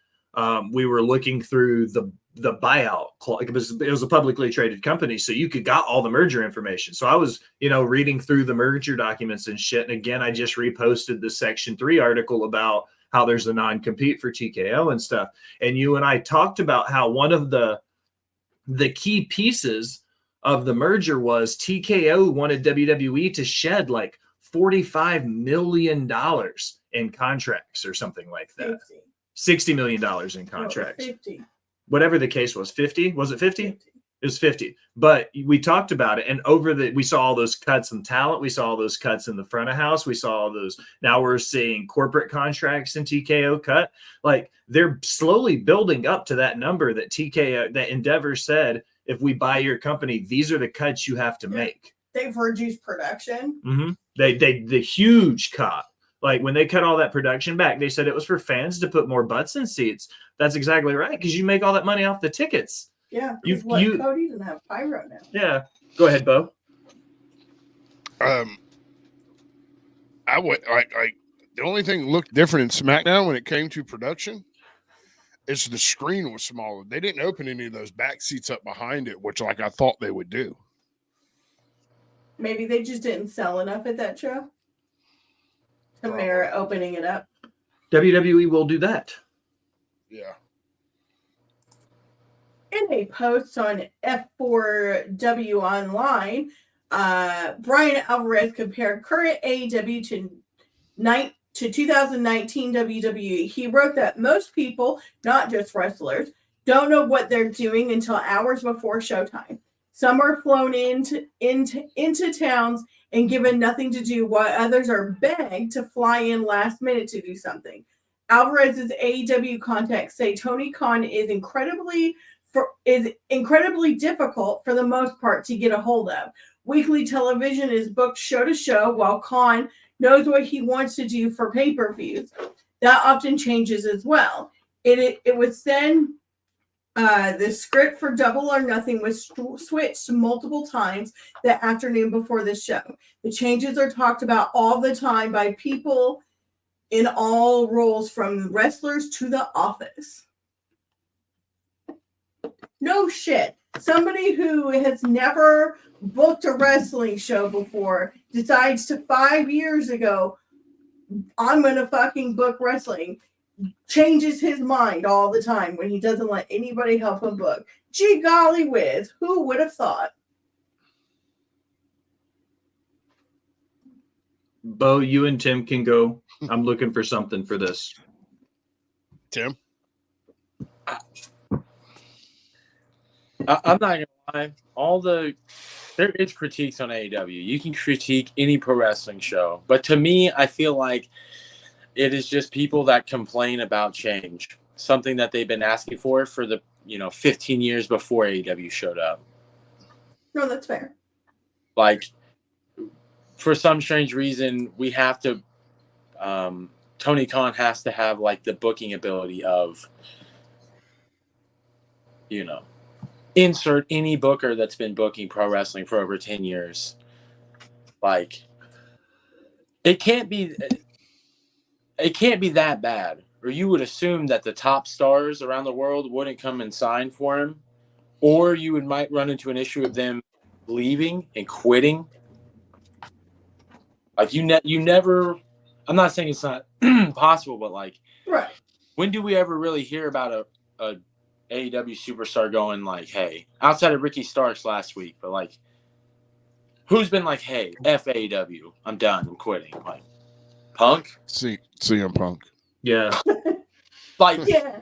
[SPEAKER 1] We were looking through the buyout. It was a publicly traded company, so you got all the merger information. So I was, reading through the merger documents and shit. And again, I just reposted the Section 3 article about how there's a non-compete for TKO and stuff. And you and I talked about how one of the
[SPEAKER 6] the key pieces of the merger was TKO wanted WWE to shed like $45 million in contracts or something like that.
[SPEAKER 3] 50.
[SPEAKER 6] $60 million in
[SPEAKER 3] No,
[SPEAKER 6] contracts.
[SPEAKER 3] 50.
[SPEAKER 6] Whatever the case was. 50? Was it 50?
[SPEAKER 3] 50.
[SPEAKER 6] It was 50. But we talked about it, and we saw all those cuts in talent. We saw all those cuts in the front of house. We saw all those. Now we're seeing corporate contracts in TKO cut. Like, they're slowly building up to that number that that Endeavor said, if we buy your company, these are the cuts you have to make.
[SPEAKER 3] They've reduced production.
[SPEAKER 6] Mm-hmm. The huge cut. Like, when they cut all that production back, they said it was for fans to put more butts in seats. That's exactly right, because you make all that money off the tickets.
[SPEAKER 3] Yeah,
[SPEAKER 6] You-
[SPEAKER 3] Cody doesn't have pyro now.
[SPEAKER 6] Yeah. Go ahead, Bo.
[SPEAKER 4] I the only thing that looked different in SmackDown when it came to production is the screen was smaller. They didn't open any of those back seats up behind it, which I thought they would do.
[SPEAKER 3] Maybe they just didn't sell enough at that show to merit opening it up.
[SPEAKER 6] WWE will do that.
[SPEAKER 4] Yeah.
[SPEAKER 3] In a post on F4W Online, Brian Alvarez compared current AEW to 2019 WWE. He wrote that most people, not just wrestlers, don't know what they're doing until hours before showtime. Some are flown into towns and given nothing to do, while others are begged to fly in last minute to do something. Alvarez's AEW contacts say Tony Khan is incredibly difficult for the most part to get a hold of. Weekly television is booked show to show, while Khan knows what he wants to do for pay-per-views. That often changes as well. It was then the script for Double or Nothing was switched multiple times the afternoon before the show. The changes are talked about all the time by people in all roles, from wrestlers to the office. No shit. Somebody who has never booked a wrestling show before decides to 5 years ago, I'm going to fucking book wrestling. Changes his mind all the time when he doesn't let anybody help him book. Gee golly whiz, who would have thought?
[SPEAKER 6] Bo, you and Tim can go. I'm looking for something for this.
[SPEAKER 4] Tim?
[SPEAKER 2] I'm not gonna lie. There is critiques on AEW. You can critique any pro wrestling show, but to me, I feel like it is just people that complain about change, something that they've been asking for the 15 years before AEW showed up.
[SPEAKER 3] No, that's fair.
[SPEAKER 2] Like, for some strange reason, we have to. Tony Khan has to have like the booking ability of, insert any booker that's been booking pro wrestling for over 10 years. Like, it can't be that bad, or you would assume that the top stars around the world wouldn't come and sign for him, or you might run into an issue of them leaving and quitting. Like, you never. I'm not saying it's not possible, but like,
[SPEAKER 3] right?
[SPEAKER 2] When do we ever really hear about a AEW superstar going like, "Hey," outside of Ricky Starks last week, but like, who's been like, "Hey, F AEW, I'm done, I'm quitting"? Like, Punk?
[SPEAKER 4] CM Punk.
[SPEAKER 6] Yeah.
[SPEAKER 2] Like,
[SPEAKER 3] Yeah.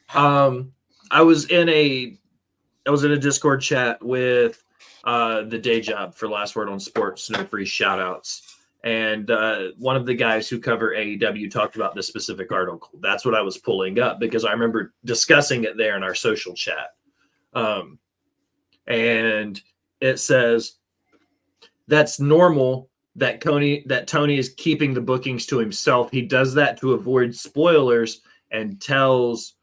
[SPEAKER 6] I was in a Discord chat with the day job for Last Word on Sports, no free shout outs. And one of the guys who cover AEW talked about this specific article. That's what I was pulling up because I remember discussing it there in our social chat. And it says that's normal that Tony is keeping the bookings to himself. He does that to avoid spoilers and tells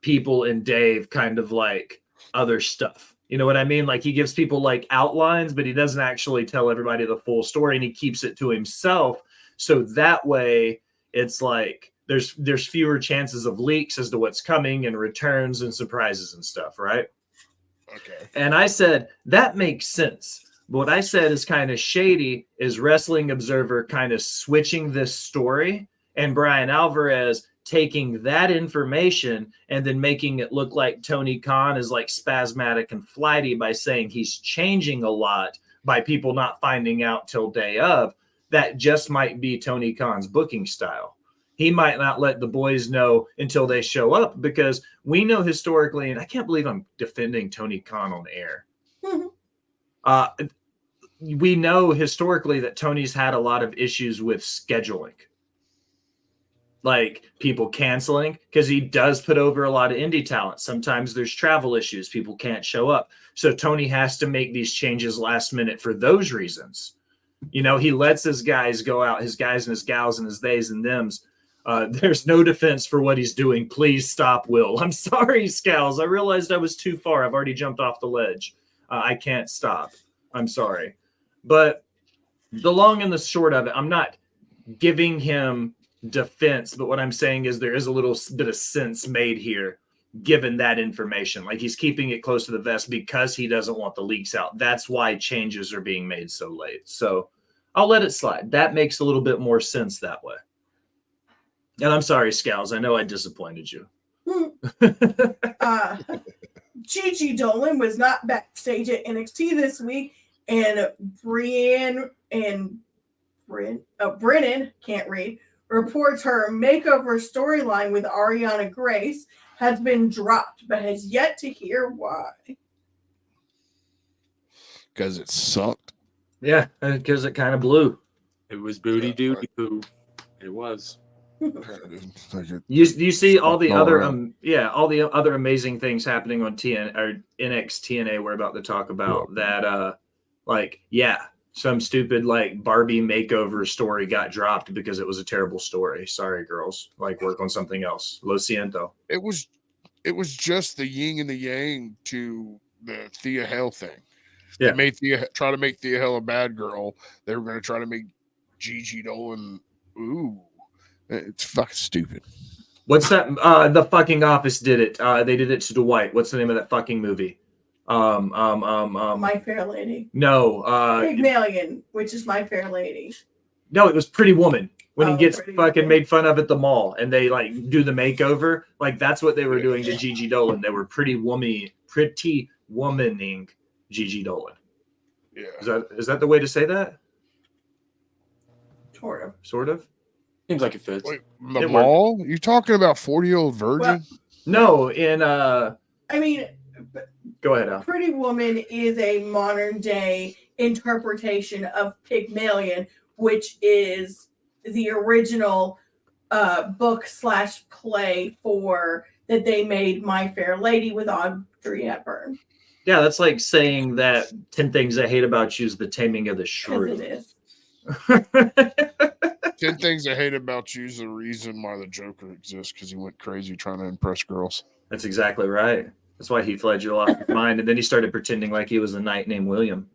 [SPEAKER 6] people and Dave kind of like other stuff. You know what I mean? Like, he gives people like outlines, but he doesn't actually tell everybody the full story, and he keeps it to himself. So that way it's like there's fewer chances of leaks as to what's coming and returns and surprises and stuff, right?
[SPEAKER 4] Okay.
[SPEAKER 6] And I said, that makes sense. But what I said is kind of shady is Wrestling Observer kind of switching this story and Brian Alvarez taking that information and then making it look like Tony Khan is like spasmodic and flighty by saying he's changing a lot by people not finding out till day of, that just might be Tony Khan's booking style. He might not let the boys know until they show up, because we know historically, and I can't believe I'm defending Tony Khan on air. We know historically that Tony's had a lot of issues with scheduling. Like people canceling, because he does put over a lot of indie talent. Sometimes there's travel issues. People can't show up. So Tony has to make these changes last minute for those reasons. You know, he lets his guys go out, his guys and his gals and his theys and thems. There's no defense for what he's doing. Please stop, Will. I'm sorry, Scals. I realized I was too far. I've already jumped off the ledge. I can't stop. I'm sorry. But the long and the short of it, I'm not giving him defense, but what I'm saying is there is a little bit of sense made here given that information. Like he's keeping it close to the vest because he doesn't want the leaks out. That's why changes are being made so late. So I'll let it slide. That makes a little bit more sense that way. And I'm sorry, Scals. I know I disappointed you.
[SPEAKER 3] Gigi Dolan was not backstage at NXT this week, and Brennan can't read, reports her makeover storyline with Ariana Grace has been dropped, but has yet to hear why.
[SPEAKER 4] Because it sucked.
[SPEAKER 6] Yeah, because it kind of blew.
[SPEAKER 2] It was booty doody poo. It was.
[SPEAKER 6] You see all the other all the other amazing things happening on NXT TNA we're about to talk about. That some stupid like Barbie makeover story got dropped because it was a terrible story. Sorry, girls. Like work on something else. Lo siento.
[SPEAKER 4] It was just the yin and the yang to the Thea Hale thing.
[SPEAKER 6] Yeah.
[SPEAKER 4] They made try to make Thea Hale a bad girl. They were going to try to make Gigi Dolan. Ooh, it's fucking stupid.
[SPEAKER 6] What's that? The fucking Office did it. They did it to Dwight. What's the name of that fucking movie?
[SPEAKER 3] My Fair Lady.
[SPEAKER 6] No.
[SPEAKER 3] Pygmalion, which is My Fair Lady.
[SPEAKER 6] No, it was Pretty Woman. When he gets
[SPEAKER 3] Pretty
[SPEAKER 6] fucking
[SPEAKER 3] Woman.
[SPEAKER 6] made fun of at the mall and they like do the makeover. Like that's what they were doing to Gigi Dolan. They were pretty womaning Gigi Dolan.
[SPEAKER 4] Yeah.
[SPEAKER 6] Is that the way to say that? Sort of.
[SPEAKER 2] Seems like it fits.
[SPEAKER 4] Wait, the mall? You talking about 40-year-old virgin?
[SPEAKER 3] Well,
[SPEAKER 6] no, in
[SPEAKER 3] I mean,
[SPEAKER 6] go ahead, Al.
[SPEAKER 3] Pretty Woman is a modern day interpretation of Pygmalion, which is the original book/play for that they made My Fair Lady with Audrey Hepburn.
[SPEAKER 6] Yeah, that's like saying that 10 Things I Hate About You is the Taming of the Shrew.
[SPEAKER 3] Because it is.
[SPEAKER 4] 10 Things I Hate About You is the reason why the Joker exists, because he went crazy trying to impress girls.
[SPEAKER 6] That's exactly right. That's why Heath Ledger lost his mind, and then he started pretending like he was a knight named William.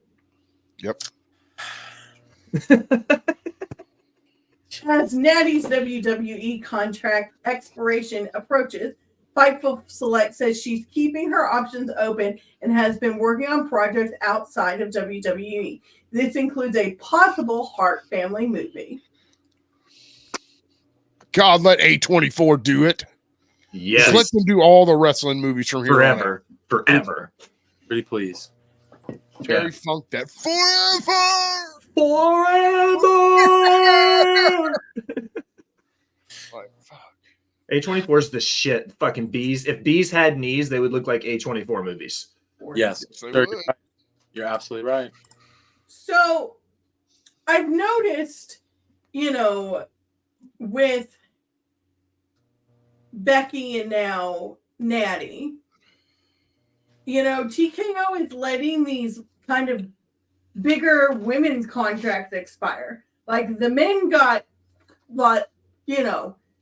[SPEAKER 4] Yep.
[SPEAKER 3] As Natty's WWE contract expiration approaches, Fightful Select says she's keeping her options open and has been working on projects outside of WWE. This includes a possible Hart family movie.
[SPEAKER 4] God, let A24 do it.
[SPEAKER 6] Yes.
[SPEAKER 4] Just let them do all the wrestling movies from here on out.
[SPEAKER 6] Forever.
[SPEAKER 2] Pretty please.
[SPEAKER 4] Terry Funk that forever. Like, fuck.
[SPEAKER 6] A24 is the shit. Fucking bees. If bees had knees, they would look like A24 movies.
[SPEAKER 2] Yes.
[SPEAKER 4] They
[SPEAKER 2] Sir,
[SPEAKER 4] would.
[SPEAKER 2] you're absolutely right.
[SPEAKER 3] So I've noticed, with Becky and now Natty, TKO is letting these kind of bigger women's contracts expire. Like the men got,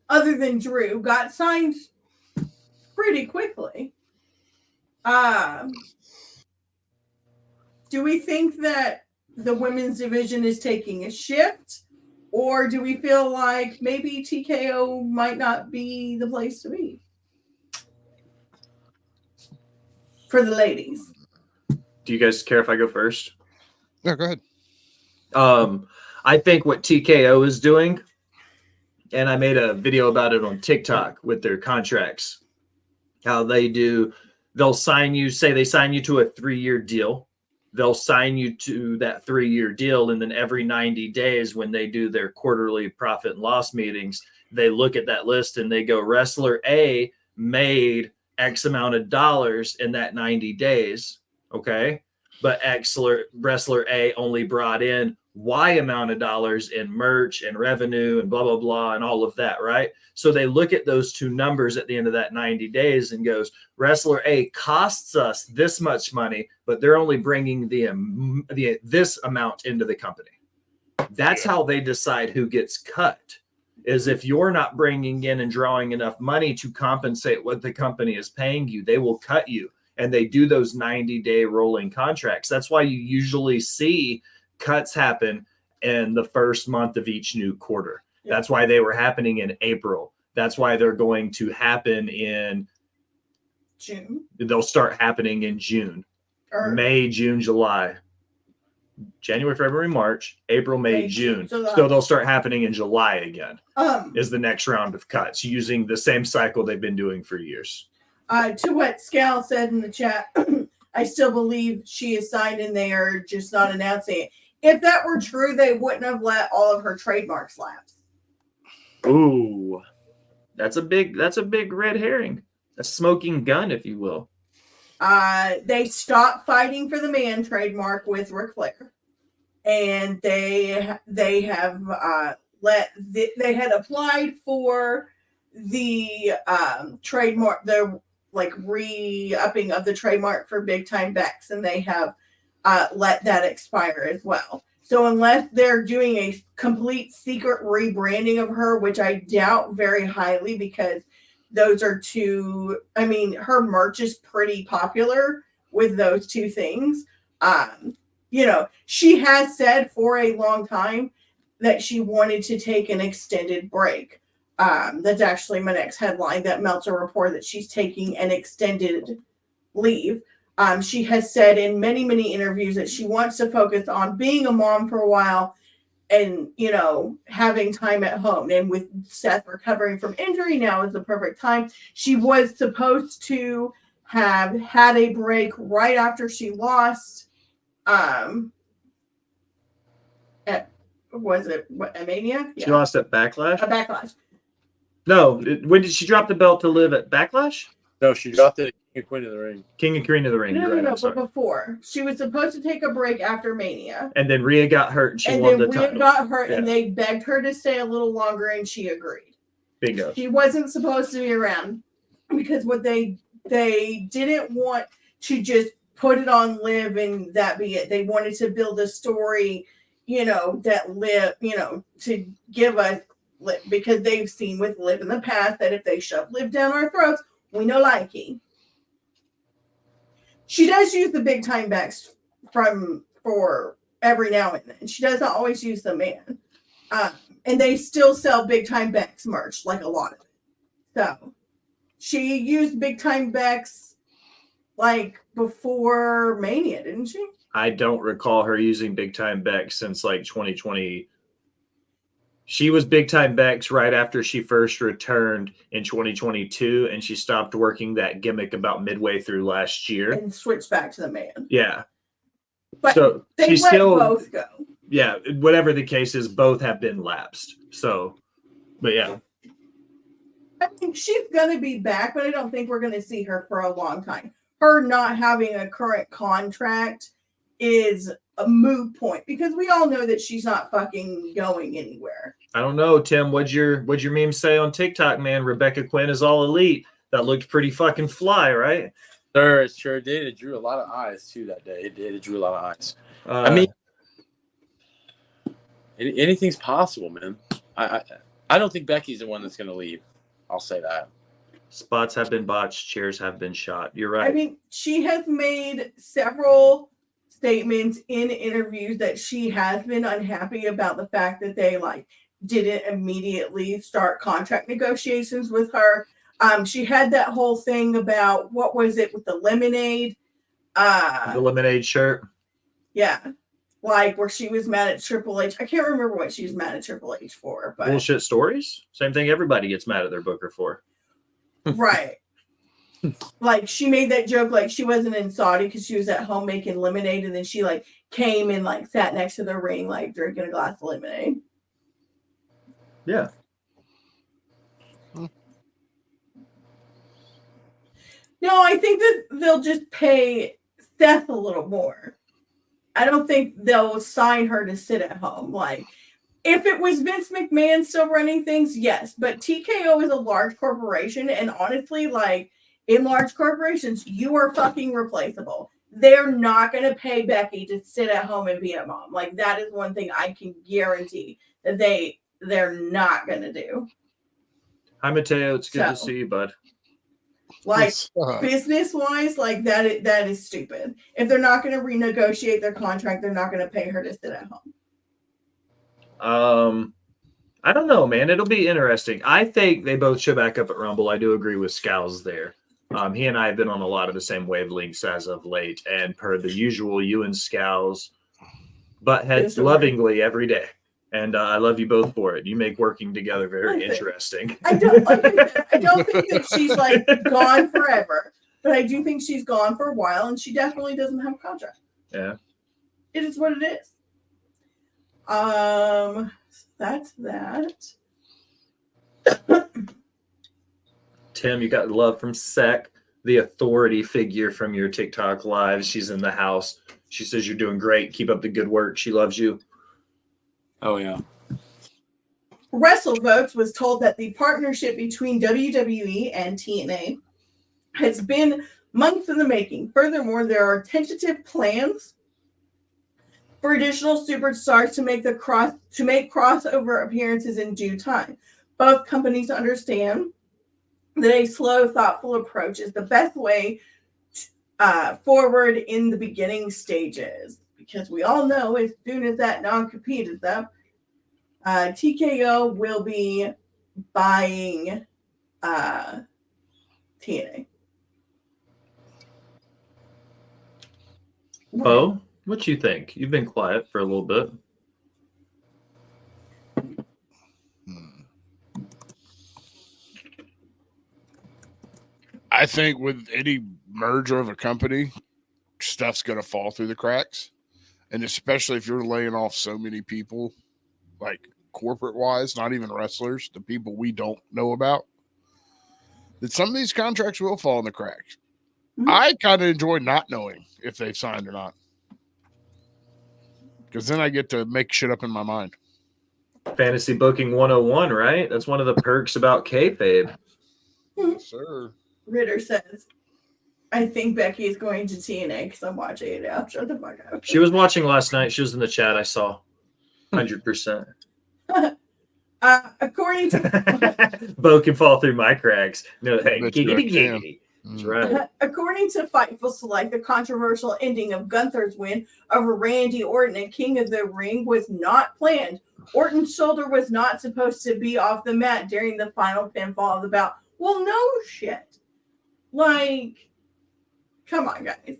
[SPEAKER 3] other than Drew, got signed pretty quickly. Do we think that the women's division is taking a shift? Or do we feel like maybe TKO might not be the place to be for the ladies?
[SPEAKER 6] Do you guys care if I go first?
[SPEAKER 4] Yeah, go ahead.
[SPEAKER 6] I think what TKO is doing And I made a video about it on TikTok with their contracts. How they'll sign you, say they sign you to a 3-year deal. They'll sign you to that 3-year deal. And then every 90 days when they do their quarterly profit and loss meetings, they look at that list and they go, wrestler A made X amount of dollars in that 90 days. Okay. But wrestler A only brought in Y amount of dollars in merch and revenue and blah, blah, blah, and all of that, right? So they look at those two numbers at the end of that 90 days and goes, wrestler A costs us this much money, but they're only bringing this amount into the company. That's how they decide who gets cut, is if you're not bringing in and drawing enough money to compensate what the company is paying you, they will cut you. And they do those 90-day rolling contracts. That's why you usually see cuts happen in the first month of each new quarter. That's why they were happening in April. That's why they're going to happen in
[SPEAKER 3] June.
[SPEAKER 6] They'll start happening in June, May, June, July, January, February, March, April, May, June. So they'll start happening in July again. Is the next round of cuts using the same cycle they've been doing for years.
[SPEAKER 3] To what Scal said in the chat, I still believe she is signed and they are just not announcing it. If that were true, they wouldn't have let all of her trademarks lapse.
[SPEAKER 6] Ooh, that's a big red herring, a smoking gun, if you will.
[SPEAKER 3] They stopped fighting for the man trademark with Ric Flair, and they have they had applied for the trademark, the re-upping of the trademark for Big Time Bex, and they have let that expire as well. So unless they're doing a complete secret rebranding of her, which I doubt very highly, because those are two, I mean, her merch is pretty popular with those two things. She has said for a long time that she wanted to take an extended break. That's actually my next headline, that Meltzer reported that she's taking an extended leave. She has said in many, many interviews that she wants to focus on being a mom for a while and, having time at home. And with Seth recovering from injury, now is the perfect time. She was supposed to have had a break right after she lost. Was it Mania?
[SPEAKER 6] Yeah. She lost at Backlash?
[SPEAKER 3] A Backlash.
[SPEAKER 6] No. When did she drop the belt to live at Backlash?
[SPEAKER 2] No, she dropped it at King and Queen of the Ring.
[SPEAKER 6] King and Queen of the Ring.
[SPEAKER 3] No, but before. She was supposed to take a break after Mania.
[SPEAKER 6] And then Rhea got hurt and she won the title.
[SPEAKER 3] Rhea got hurt and they begged her to stay a little longer and she agreed.
[SPEAKER 6] Bingo.
[SPEAKER 3] She wasn't supposed to be around because what they didn't want to just put it on Liv and that be it. They wanted to build a story, that Liv, to give us Liv, because they've seen with Liv in the past that if they shove Liv down our throats, we know likey. She does use the Big Time Bex for every now and then. She doesn't always use the man. And they still sell Big Time Bex merch, like a lot of it. So she used Big Time Bex before Mania, didn't she?
[SPEAKER 6] I don't recall her using Big Time Bex since 2020. She was Big Time Bex right after she first returned in 2022, and she stopped working that gimmick about midway through last year.
[SPEAKER 3] And switched back to the man.
[SPEAKER 6] Yeah.
[SPEAKER 3] But
[SPEAKER 6] so
[SPEAKER 3] they
[SPEAKER 6] she's
[SPEAKER 3] let
[SPEAKER 6] still
[SPEAKER 3] both go.
[SPEAKER 6] Yeah, whatever the case is, both have been lapsed. So, but yeah.
[SPEAKER 3] I think she's going to be back, but I don't think we're going to see her for a long time. Her not having a current contract is a moot point because we all know that she's not fucking going anywhere.
[SPEAKER 6] I don't know, Tim. What'd your meme say on TikTok, man? Rebecca Quinn is all elite. That looked pretty fucking fly, right?
[SPEAKER 2] Sure, it sure did. It drew a lot of eyes too that day. It did. It drew a lot of eyes. I mean, anything's possible, man. I don't think Becky's the one that's going to leave. I'll say that.
[SPEAKER 6] Spots have been botched. Chairs have been shot. You're right.
[SPEAKER 3] I mean, she has made several statements in interviews that she has been unhappy about the fact that they didn't immediately start contract negotiations with her. She had that whole thing about, what was it with the lemonade?
[SPEAKER 6] The lemonade shirt.
[SPEAKER 3] Yeah. like where she was mad at Triple H. I can't remember what she was mad at Triple H for, but
[SPEAKER 6] Bullshit stories. Same thing everybody gets mad at their booker for.
[SPEAKER 3] right. Like she made that joke like she wasn't in Saudi because she was at home making lemonade, and then she like came and like sat next to the ring like drinking a glass of lemonade.
[SPEAKER 6] Yeah.
[SPEAKER 3] No, I think that they'll just pay Seth a little more. I don't think they'll sign her to sit at home. Like, if it was Vince McMahon still running things, yes. But TKO is a large corporation, and honestly, like, in large corporations, you are fucking replaceable. They're not going to pay Becky to sit at home and be a mom. Like, that is one thing I can guarantee that they're not going to do.
[SPEAKER 6] Hi, Mateo. It's good to see you, bud.
[SPEAKER 3] Like, business-wise, like, that is stupid. If they're not going to renegotiate their contract, they're not going to pay her to sit at home.
[SPEAKER 6] I don't know, man. It'll be interesting. I think they both show back up at Rumble. I do agree with Scowls there. He and I have been on a lot of the same wavelengths as of late, and per the usual, you and Scowls butt heads lovingly every day. And I love you both for it. You make working together very interesting.
[SPEAKER 3] I don't think that she's like gone forever, but I do think she's gone for a while, and she definitely doesn't have a contract.
[SPEAKER 6] Yeah,
[SPEAKER 3] it is what it is. That's that.
[SPEAKER 6] Tim, you got love from Sec, the authority figure from your TikTok live. She's in the house. She says you're doing great. Keep up the good work. She loves you.
[SPEAKER 2] Oh, yeah.
[SPEAKER 3] WrestleVotes was told that the partnership between WWE and TNA has been months in the making. Furthermore, there are tentative plans for additional superstars to make crossover appearances in due time. Both companies understand that a slow, thoughtful approach is the best way forward in the beginning stages, because we all know as soon as that non-compete is up, TKO will be buying TNA.
[SPEAKER 6] Bo, what you think? You've been quiet for a little bit.
[SPEAKER 4] I think with any merger of a company, stuff's going to fall through the cracks. And especially if you're laying off so many people, like corporate-wise, not even wrestlers, the people we don't know about, that some of these contracts will fall in the cracks. Mm-hmm. I kind of enjoy not knowing if they've signed or not, because then I get to make shit up in my mind.
[SPEAKER 6] Fantasy booking 101, right? That's one of the perks about kayfabe.
[SPEAKER 4] Yes, sir.
[SPEAKER 3] Ritter says, I think Becky is going to TNA because I'm watching it now. Shut the fuck up.
[SPEAKER 6] She was watching last night. She was in the chat. I saw 100%.
[SPEAKER 3] According to
[SPEAKER 6] Bo can fall through my cracks. No, hey, giggity. That's right.
[SPEAKER 3] According to Fightful Select, the controversial ending of Gunther's win over Randy Orton and King of the Ring was not planned. Orton's shoulder was not supposed to be off the mat during the final pinfall of the bout. Well, no shit. Like, come on, guys.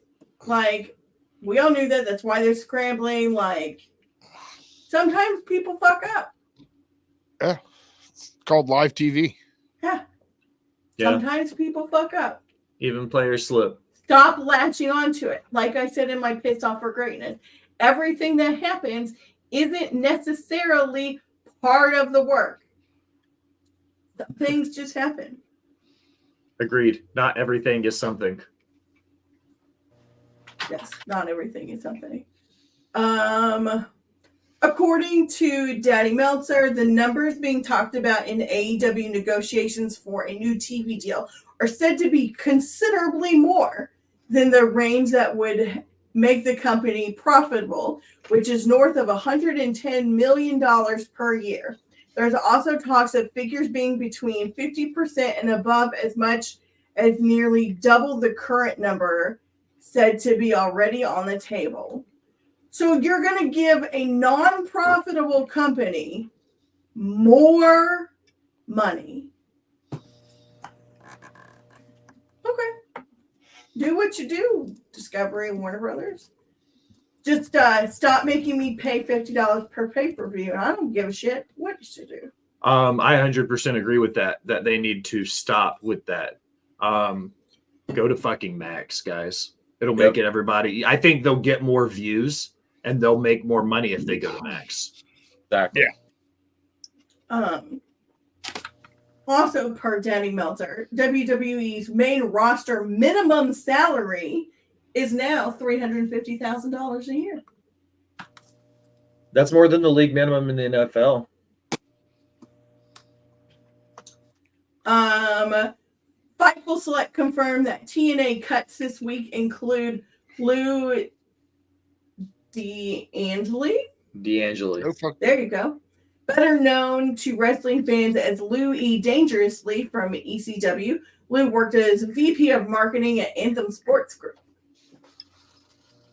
[SPEAKER 3] Like, we all knew that. That's why they're scrambling. Like, sometimes people fuck up.
[SPEAKER 4] Yeah. It's called live TV.
[SPEAKER 3] Yeah. Sometimes people fuck up.
[SPEAKER 6] Even players slip.
[SPEAKER 3] Stop latching onto it. Like I said in my Pissed Off for Greatness, everything that happens isn't necessarily part of the work. Things just happen.
[SPEAKER 6] Agreed. Not everything is something.
[SPEAKER 3] Yes, not everything is something. According to Daddy Meltzer, the numbers being talked about in AEW negotiations for a new TV deal are said to be considerably more than the range that would make the company profitable, which is north of $110 million per year. There's also talks of figures being between 50% and above, as much as nearly double the current number said to be already on the table. So you're going to give a non-profitable company more money. Okay. Do what you do, Discovery and Warner Brothers. Just stop making me pay $50 per pay-per-view. And I don't give a shit what you should do.
[SPEAKER 6] I 100% agree with that they need to stop with that. Go to fucking Max, guys. It'll make it everybody. I think they'll get more views and they'll make more money if they go to Max.
[SPEAKER 2] Exactly.
[SPEAKER 6] Yeah.
[SPEAKER 3] Also, per Danny Meltzer, WWE's main roster minimum salary is now $350,000 a year.
[SPEAKER 6] That's more than the league minimum in the NFL.
[SPEAKER 3] Fightful Select confirmed that TNA cuts this week include Lou D'Angeli. There you go. Better known to wrestling fans as Lou E. Dangerously from ECW, Lou worked as VP of Marketing at Anthem Sports Group.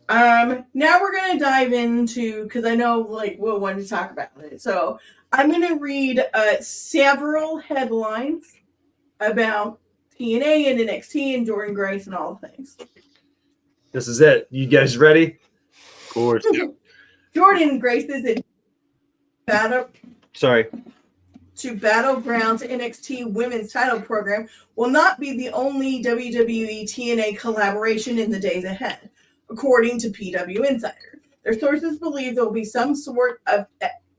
[SPEAKER 3] Now we're going to dive into, because I know Will wanted to talk about it. So I'm going to read several headlines about TNA and NXT and Jordan Grace and all the things.
[SPEAKER 6] This is it. You guys ready?
[SPEAKER 2] Of course.
[SPEAKER 3] Jordan Grace is in
[SPEAKER 6] Sorry.
[SPEAKER 3] to Battlegrounds NXT Women's Title Program will not be the only WWE TNA collaboration in the days ahead, according to PW Insider. Their sources believe there will be some sort of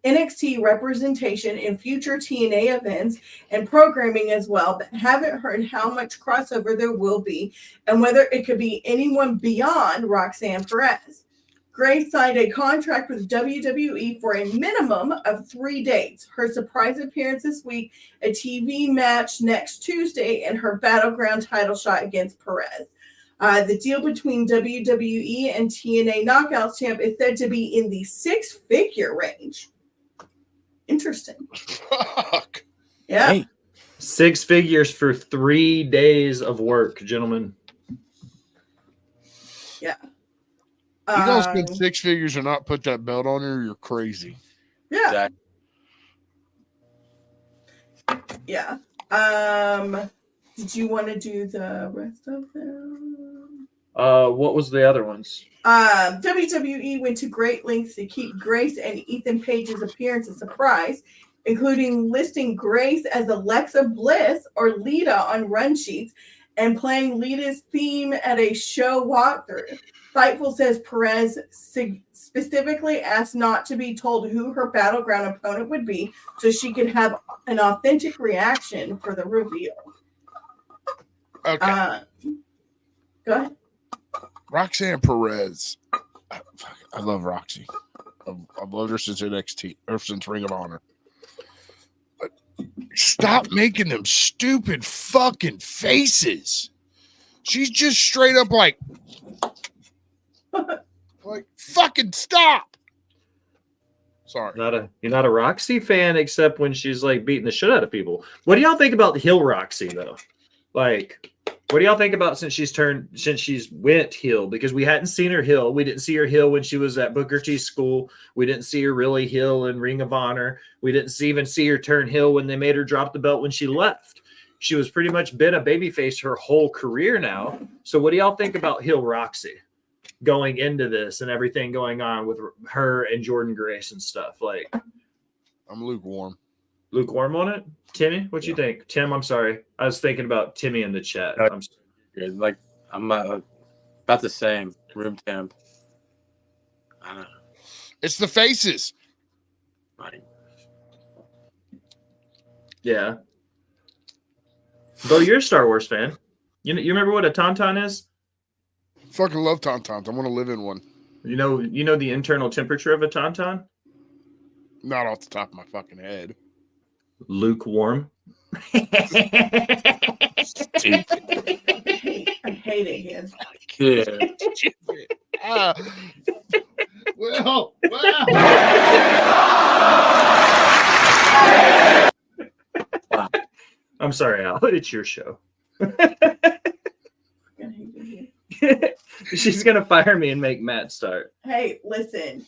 [SPEAKER 3] NXT representation in future TNA events and programming as well, but haven't heard how much crossover there will be and whether it could be anyone beyond Roxanne Perez. Grace signed a contract with WWE for a minimum of 3 dates. Her surprise appearance this week, a TV match next Tuesday, and her Battleground title shot against Perez. The deal between WWE and TNA Knockouts champ is said to be in the 6-figure range. Interesting.
[SPEAKER 4] Fuck.
[SPEAKER 3] Yeah.
[SPEAKER 2] Hey.
[SPEAKER 6] 6 figures for 3 days of work, gentlemen.
[SPEAKER 3] Yeah.
[SPEAKER 4] You don't spend 6 figures and not put that belt on her, you're crazy.
[SPEAKER 3] Yeah.
[SPEAKER 2] Exactly.
[SPEAKER 3] Yeah. Did you want to do the rest of them?
[SPEAKER 6] What was the other ones?
[SPEAKER 3] WWE went to great lengths to keep Grace and Ethan Page's appearance a surprise, including listing Grace as Alexa Bliss or Lita on run sheets and playing Lita's theme at a show walkthrough. Fightful says Perez specifically asked not to be told who her Battleground opponent would be so she could have an authentic reaction for the reveal.
[SPEAKER 4] Okay.
[SPEAKER 3] Go ahead.
[SPEAKER 4] Roxanne Perez. I love Roxy. I've loved her since NXT or since Ring of Honor. But stop making them stupid fucking faces. She's just straight up like fucking stop. Sorry.
[SPEAKER 6] You're not a Roxy fan except when she's like beating the shit out of people. What do y'all think about heel Roxy though? Like, what do y'all think about since she's went heel? Because we hadn't seen her heel. We didn't see her heel when she was at Booker T's school. We didn't see her really heel in Ring of Honor. We didn't even see her turn heel when they made her drop the belt when she left. She was pretty much been a babyface her whole career now. So what do y'all think about heel Roxy going into this and everything going on with her and Jordan Grace and stuff? Like,
[SPEAKER 4] I'm lukewarm.
[SPEAKER 6] Lukewarm on it? Timmy, what you think? Tim, I'm sorry. I was thinking about Timmy in the chat. I'm sorry.
[SPEAKER 2] Like, I'm about the same room temp. I don't know.
[SPEAKER 4] It's the faces.
[SPEAKER 2] Like,
[SPEAKER 6] Yeah. Bo, you're a Star Wars fan. You remember what a tauntaun is?
[SPEAKER 4] Fucking love tauntauns. I want to live in one.
[SPEAKER 6] You know the internal temperature of a tauntaun?
[SPEAKER 4] Not off the top of my fucking head.
[SPEAKER 6] Lukewarm.
[SPEAKER 3] I hate it here.
[SPEAKER 2] yeah.
[SPEAKER 4] Well.
[SPEAKER 2] Wow.
[SPEAKER 6] I'm sorry, Al. It's your show. She's gonna fire me and make Matt start.
[SPEAKER 3] Hey, listen.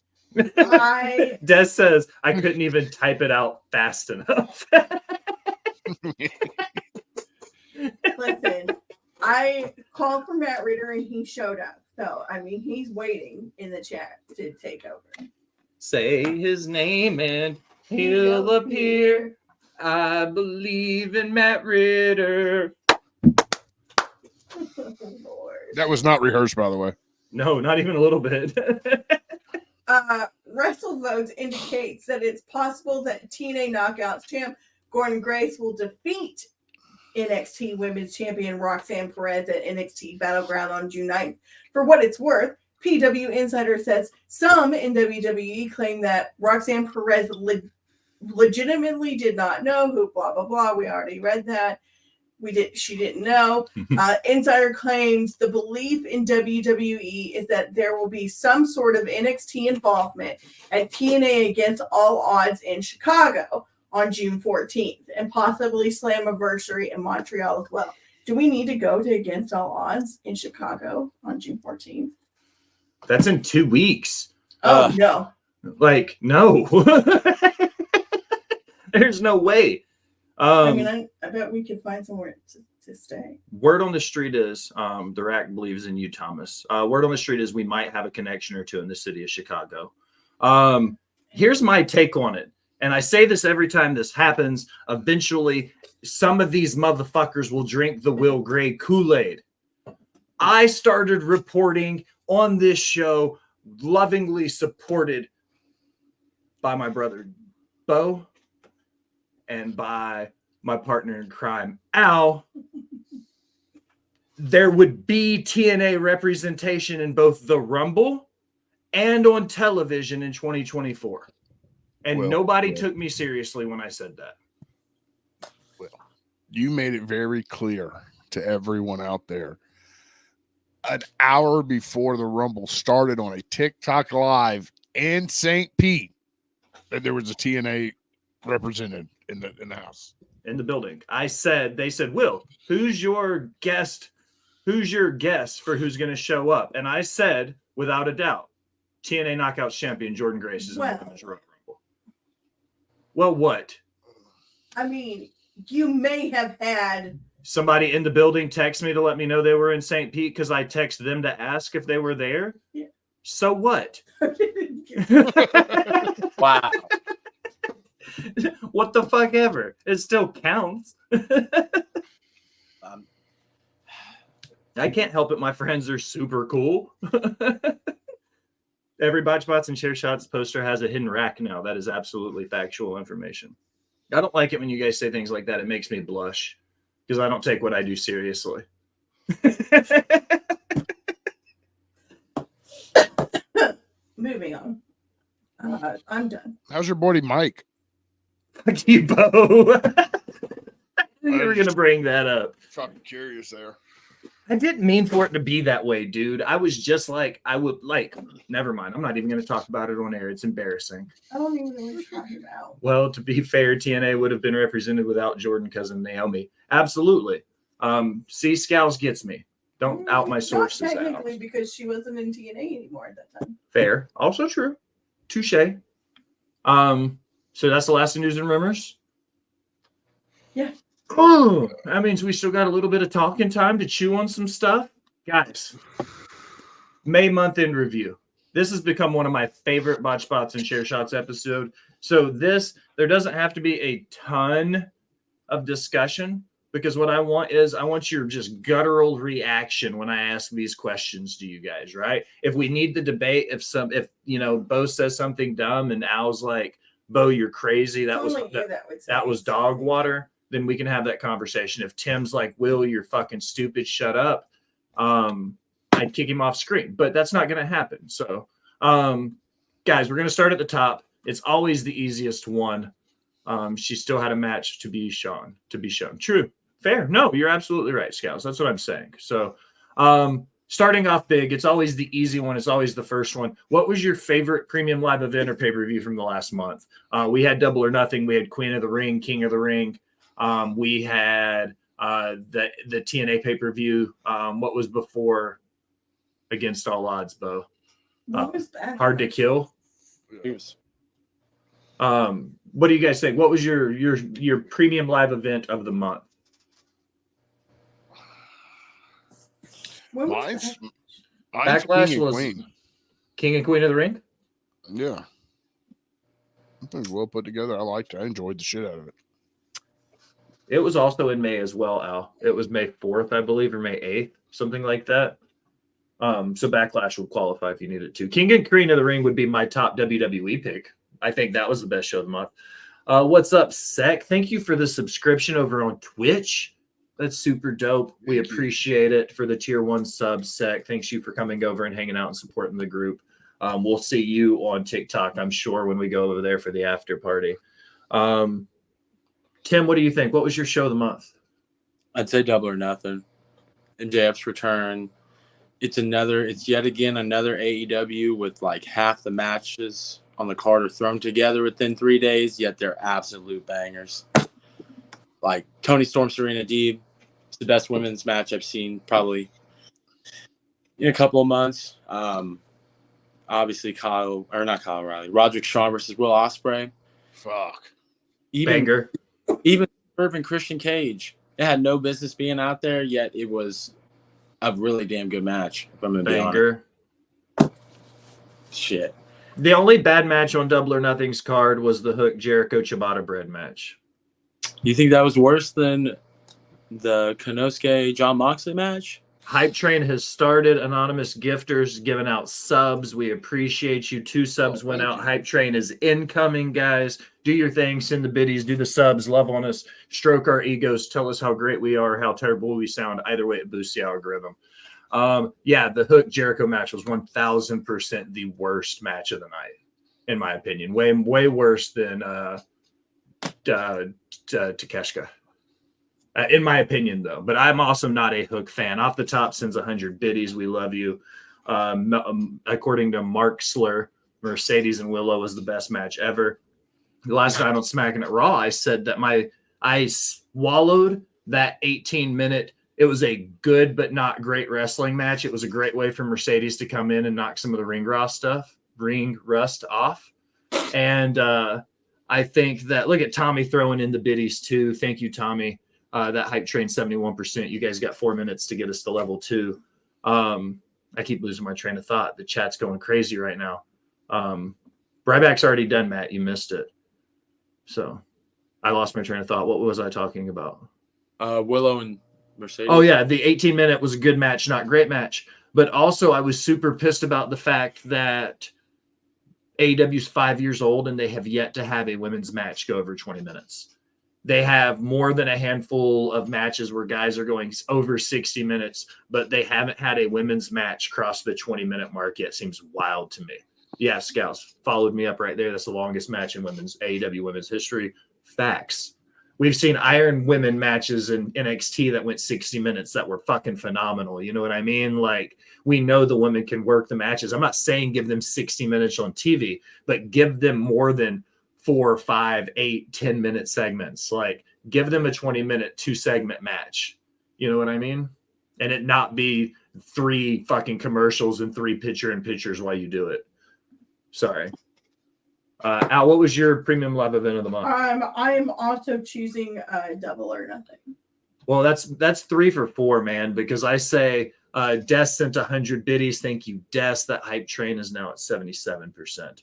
[SPEAKER 6] Des says I couldn't even type it out fast enough.
[SPEAKER 3] Listen, I called for Matt Ritter and he showed up. So, I mean, he's waiting in the chat. did take over.
[SPEAKER 6] Say his name and he'll appear. I believe in Matt Ritter.
[SPEAKER 3] Lord.
[SPEAKER 4] That was not rehearsed, by the way.
[SPEAKER 6] No, not even a little bit.
[SPEAKER 3] WrestleVotes indicates that it's possible that TNA Knockouts champ Gordon Grace will defeat NXT Women's Champion Roxanne Perez at NXT Battleground on June 9th. For what it's worth, PW Insider says some in WWE claim that Roxanne Perez legitimately did not know who, blah, blah, blah. We already read that. She didn't know. Insider claims the belief in WWE is that there will be some sort of NXT involvement at TNA Against All Odds in Chicago on June 14th and possibly Slammiversary in Montreal as well. Do we need to go to Against All Odds in Chicago on June 14th?
[SPEAKER 6] That's in 2 weeks.
[SPEAKER 3] Oh, no.
[SPEAKER 6] Like, no. There's no way.
[SPEAKER 3] I mean, I bet we could find somewhere to stay.
[SPEAKER 6] Word on the street is, the Rack believes in you, Thomas. Word on the street is we might have a connection or two in the city of Chicago. Here's my take on it. And I say this every time this happens. Eventually, some of these motherfuckers will drink the Will Gray Kool-Aid. I started reporting on this show, lovingly supported by my brother, Bo, and by my partner in crime, Al, there would be TNA representation in both the Rumble and on television in 2024. And nobody took me seriously when I said that.
[SPEAKER 4] Well, you made it very clear to everyone out there. An hour before the Rumble started on a TikTok live in St. Pete, that there was a TNA represented in the house,
[SPEAKER 6] in the building. They said, Will, who's your guest? Who's your guest for who's going to show up? And I said, without a doubt, TNA Knockouts champion Jordan Grace is in the Women's Royal Rumble. Well, what?
[SPEAKER 3] I mean, you may have had
[SPEAKER 6] somebody in the building text me to let me know they were in St. Pete because I texted them to ask if they were there.
[SPEAKER 3] Yeah.
[SPEAKER 6] So what?
[SPEAKER 2] Wow.
[SPEAKER 6] What the fuck ever? It still counts. I can't help it. My friends are super cool. Every Botched Spots and Share Shots poster has a hidden rack now. That is absolutely factual information. I don't like it when you guys say things like that. It makes me blush because I don't take what I do seriously.
[SPEAKER 3] Moving on. I'm done.
[SPEAKER 4] How's your buddy Mike?
[SPEAKER 6] Fuck you, Bo. You were going to bring that up.
[SPEAKER 4] Fucking curious there.
[SPEAKER 6] I didn't mean for it to be that way, dude. I was just like, never mind. I'm not even going to talk about it on air. It's embarrassing.
[SPEAKER 3] I don't even know what you're talking about.
[SPEAKER 6] Well, to be fair, TNA would have been represented without Jordan, cousin Naomi. Absolutely. See, Scals gets me. Don't out my sources.
[SPEAKER 3] Not technically, because she wasn't in TNA anymore at that time.
[SPEAKER 6] Fair. Also true. Touche. So that's the last of news and rumors?
[SPEAKER 3] Yeah.
[SPEAKER 6] Oh, that means we still got a little bit of talking time to chew on some stuff. Guys, May month in review. This has become one of my favorite Botched Spots and Share Shots episode. So there doesn't have to be a ton of discussion because what I want your just guttural reaction when I ask these questions to you guys, right? If we need the debate, if Bo says something dumb and Al's like, Bo, you're crazy. That was dog water. Then we can have that conversation. If Tim's like, Will, you're fucking stupid, shut up, I'd kick him off screen. But that's not going to happen. So, guys, we're going to start at the top. It's always the easiest one. She still had a match to be shown. True. Fair. No, you're absolutely right, Scouts. That's what I'm saying. So, starting off big, it's always the easy one. It's always the first one. What was your favorite premium live event or pay-per-view from the last month? We had Double or Nothing. We had Queen of the Ring, King of the Ring. We had the TNA pay-per-view. What was before Against All Odds, Bo?
[SPEAKER 3] What was that?
[SPEAKER 6] Hard to Kill.
[SPEAKER 2] Yes.
[SPEAKER 6] What do you guys think? What was your premium live event of the month?
[SPEAKER 4] Mine's
[SPEAKER 6] Backlash
[SPEAKER 4] King
[SPEAKER 6] was
[SPEAKER 4] Queen.
[SPEAKER 6] King and Queen of the Ring.
[SPEAKER 4] Yeah. I think it was well put together. I liked it. I enjoyed the shit out of it.
[SPEAKER 6] It was also in May as well, Al. It was May 4th, I believe, or May 8th, something like that. So Backlash would qualify if you needed to. King and Queen of the Ring would be my top WWE pick. I think that was the best show of the month. What's up, Sec? Thank you for the subscription over on Twitch. That's super dope. We appreciate it for the tier 1 sub, Sec. Thanks you for coming over and hanging out and supporting the group. We'll see you on TikTok, I'm sure, when we go over there for the after party. Tim, what do you think? What was your show of the month?
[SPEAKER 2] I'd say Double or Nothing. MJF's return. It's yet again another AEW with like half the matches on the card are thrown together within 3 days, yet they're absolute bangers. Like Toni Storm, Serena Deeb. It's the best women's match I've seen probably in a couple of months. Obviously Roderick Strong versus Will Ospreay.
[SPEAKER 4] Fuck.
[SPEAKER 6] Banger.
[SPEAKER 2] Even Swerve and Christian Cage. It had no business being out there, yet it was a really damn good match, if I'm going to be honest.
[SPEAKER 6] Banger.
[SPEAKER 2] Shit.
[SPEAKER 6] The only bad match on Double or Nothing's card was the Hook Jericho Ciabatta Bread match.
[SPEAKER 2] You think that was worse than the Konosuke John Moxley match?
[SPEAKER 6] Hype Train has started. Anonymous gifters giving out subs. We appreciate you. 2 subs went out. Hype Train is incoming, guys. Do your thing. Send the biddies. Do the subs. Love on us. Stroke our egos. Tell us how great we are, how terrible we sound. Either way, it boosts the algorithm. Yeah, the Hook Jericho match was 1000% the worst match of the night, in my opinion. Way worse than Takeshita. In my opinion, though. But I'm also not a Hook fan. Off the Top sends 100 biddies. We love you. According to Mark Slur, Mercedes and Willow was the best match ever. The last night on Smacking It Raw, I said that I swallowed that 18-minute. It was a good but not great wrestling match. It was a great way for Mercedes to come in and knock some of the ring rust off. And I think that, look at Tommy throwing in the biddies too. Thank you, Tommy. That Hype Train 71%. You guys got 4 minutes to get us to level 2. I keep losing my train of thought. The chat's going crazy right now. Ryback's already done, Matt. You missed it. So I lost my train of thought. What was I talking about?
[SPEAKER 2] Willow and Mercedes.
[SPEAKER 6] Oh, yeah. The 18-minute was a good match, not great match. But also I was super pissed about the fact that AEW's 5 years old and they have yet to have a women's match go over 20 minutes. They have more than a handful of matches where guys are going over 60 minutes, but they haven't had a women's match cross the 20-minute mark yet. Seems wild to me. Yeah, Scouts followed me up right there. That's the longest match in AEW women's history. Facts. We've seen Iron Women matches in NXT that went 60 minutes that were fucking phenomenal. You know what I mean? Like, we know the women can work the matches. I'm not saying give them 60 minutes on TV, but give them more than 4, 5, 8, 10-minute segments. Like, give them a 20-minute 2-segment match. You know what I mean? And it not be 3 fucking commercials and 3 pictures while you do it. Sorry. Al, what was your premium live event of the month?
[SPEAKER 3] I'm also choosing Double or Nothing.
[SPEAKER 6] Well, that's 3 for 4, man, because I say Des sent 100 biddies. Thank you, Des. That Hype Train is now at 77%.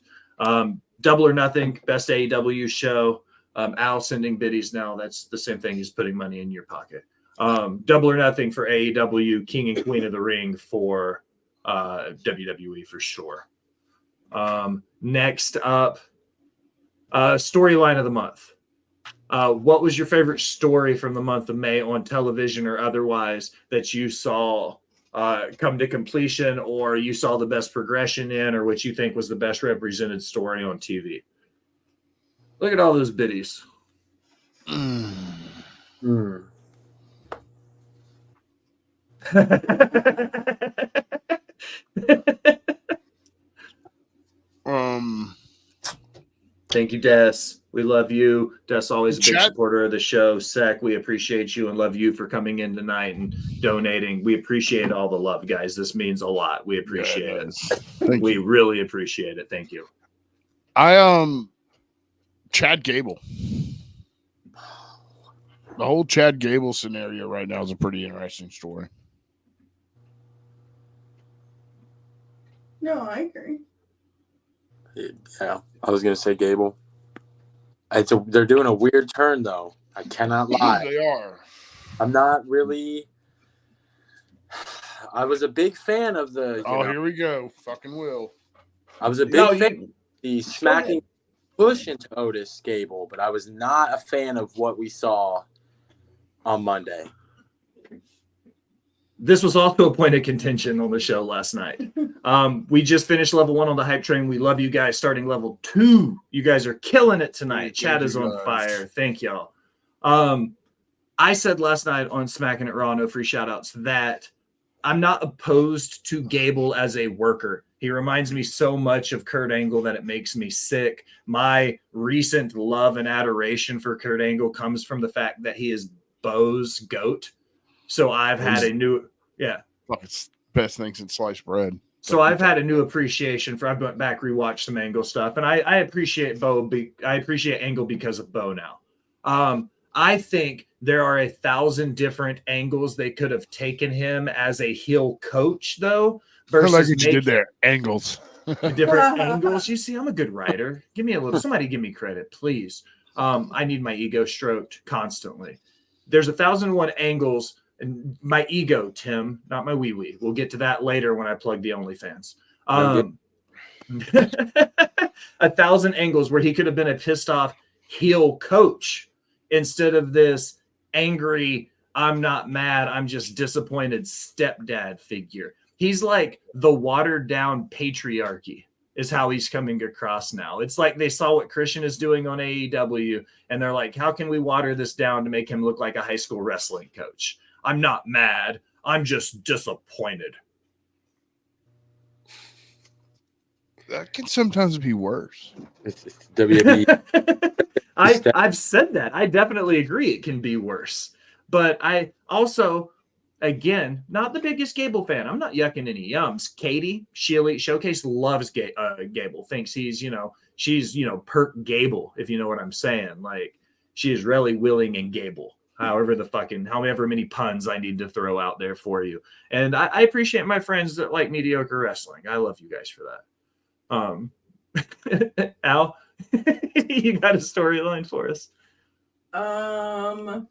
[SPEAKER 6] Double or Nothing, best AEW show. Al sending biddies now. That's the same thing as putting money in your pocket. Double or Nothing for AEW, King and Queen of the Ring for WWE for sure. Next up, storyline of the month. What was your favorite story from the month of May on television or otherwise that you saw come to completion, or you saw the best progression in, or what you think was the best represented story on TV? Look at all those biddies. Thank you, Des. We love you. Des, always a big supporter of the show. Sec, we appreciate you and love you for coming in tonight and donating. We appreciate all the love, guys. This means a lot. We appreciate it. We really appreciate it. Thank you.
[SPEAKER 4] Chad Gable. The whole Chad Gable scenario right now is a pretty interesting story.
[SPEAKER 3] No, I agree.
[SPEAKER 2] Yeah, I was gonna say Gable. They're doing a weird turn though. I cannot lie.
[SPEAKER 4] They are.
[SPEAKER 2] I'm not really. I was a big fan of the.
[SPEAKER 4] Here we go. Fucking will.
[SPEAKER 2] I was a big
[SPEAKER 6] No,
[SPEAKER 2] fan
[SPEAKER 6] you
[SPEAKER 2] of the smacking push into Otis Gable, but I was not a fan of what we saw on Monday.
[SPEAKER 6] This was also a point of contention on the show last night. We just finished level 1 on the hype train. We love you guys. Starting level 2, you guys are killing it tonight.
[SPEAKER 4] Thank
[SPEAKER 6] Chat is
[SPEAKER 4] you,
[SPEAKER 6] on
[SPEAKER 4] guys.
[SPEAKER 6] fire. Thank y'all. I said last night on Smacking It Raw, no free shoutouts, that I'm not opposed to Gable as a worker. He reminds me so much of Kurt Angle that it makes me sick. My recent love and adoration for Kurt Angle comes from the fact that he is Bo's GOAT. So I've had a new,
[SPEAKER 4] It's best thing since sliced bread.
[SPEAKER 6] So I've had a new appreciation for. I went back, rewatched some Angle stuff, and I appreciate Bo. I appreciate Angle because of Bo now. I think there are 1,000 different angles they could have taken him as a heel coach, though. Versus
[SPEAKER 4] I like what you did there. Angles.
[SPEAKER 6] different angles. You see, I'm a good writer. Give me a little. Somebody give me credit, please. I need my ego stroked constantly. There's 1,001 angles. And my ego, Tim, not my wee-wee. We'll get to that later when I plug the OnlyFans. 1,000 angles where he could have been a pissed off heel coach instead of this angry, I'm not mad, I'm just disappointed stepdad figure. He's like the watered down patriarchy is how he's coming across now. It's like they saw what Christian is doing on AEW and they're like, how can we water this down to make him look like a high school wrestling coach? I'm not mad. I'm just disappointed.
[SPEAKER 4] That can sometimes be worse.
[SPEAKER 2] WWE.
[SPEAKER 6] I've said that. I definitely agree it can be worse. But I also, again, not the biggest Gable fan. I'm not yucking any yums. Katie, Shealy, Showcase loves Gable. Thinks he's, she's, Perk Gable, if you know what I'm saying. Like, she is really willing and Gable. However many puns I need to throw out there for you. And I appreciate my friends that like mediocre wrestling. I love you guys for that. Al, you got a storyline for us?
[SPEAKER 3] I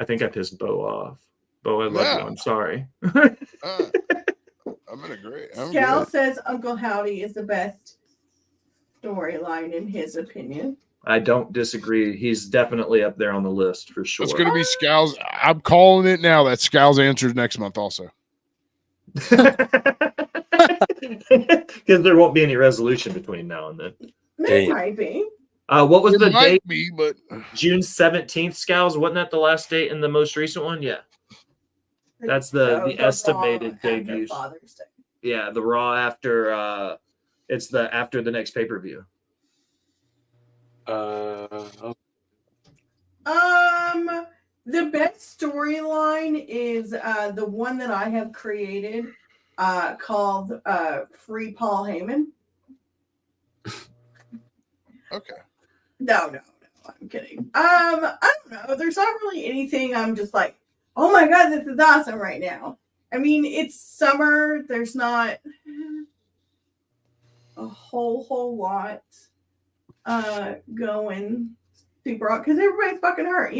[SPEAKER 6] think I pissed Bo off. Bo, I love you. I'm sorry.
[SPEAKER 4] I'm in a great.
[SPEAKER 3] Scal says Uncle Howdy is the best storyline in his opinion.
[SPEAKER 6] I don't disagree. He's definitely up there on the list for sure.
[SPEAKER 4] It's going to be Scal's. I'm calling it now. That Scal's answers next month also.
[SPEAKER 6] Because there won't be any resolution between now and then.
[SPEAKER 3] There might be.
[SPEAKER 6] What was the date?
[SPEAKER 4] But
[SPEAKER 6] June 17th, Scals. Wasn't that the last date in the most recent one? Yeah. That's the estimated debuts. Yeah, the Raw after it's after the next pay-per-view.
[SPEAKER 3] The best storyline is the one that I have created called Free Paul Heyman.
[SPEAKER 4] Okay.
[SPEAKER 3] No, I'm kidding. I don't know. There's not really anything I'm just like, oh my god, this is awesome right now. I mean, it's summer. There's not a whole lot going super on because everybody's fucking hurt.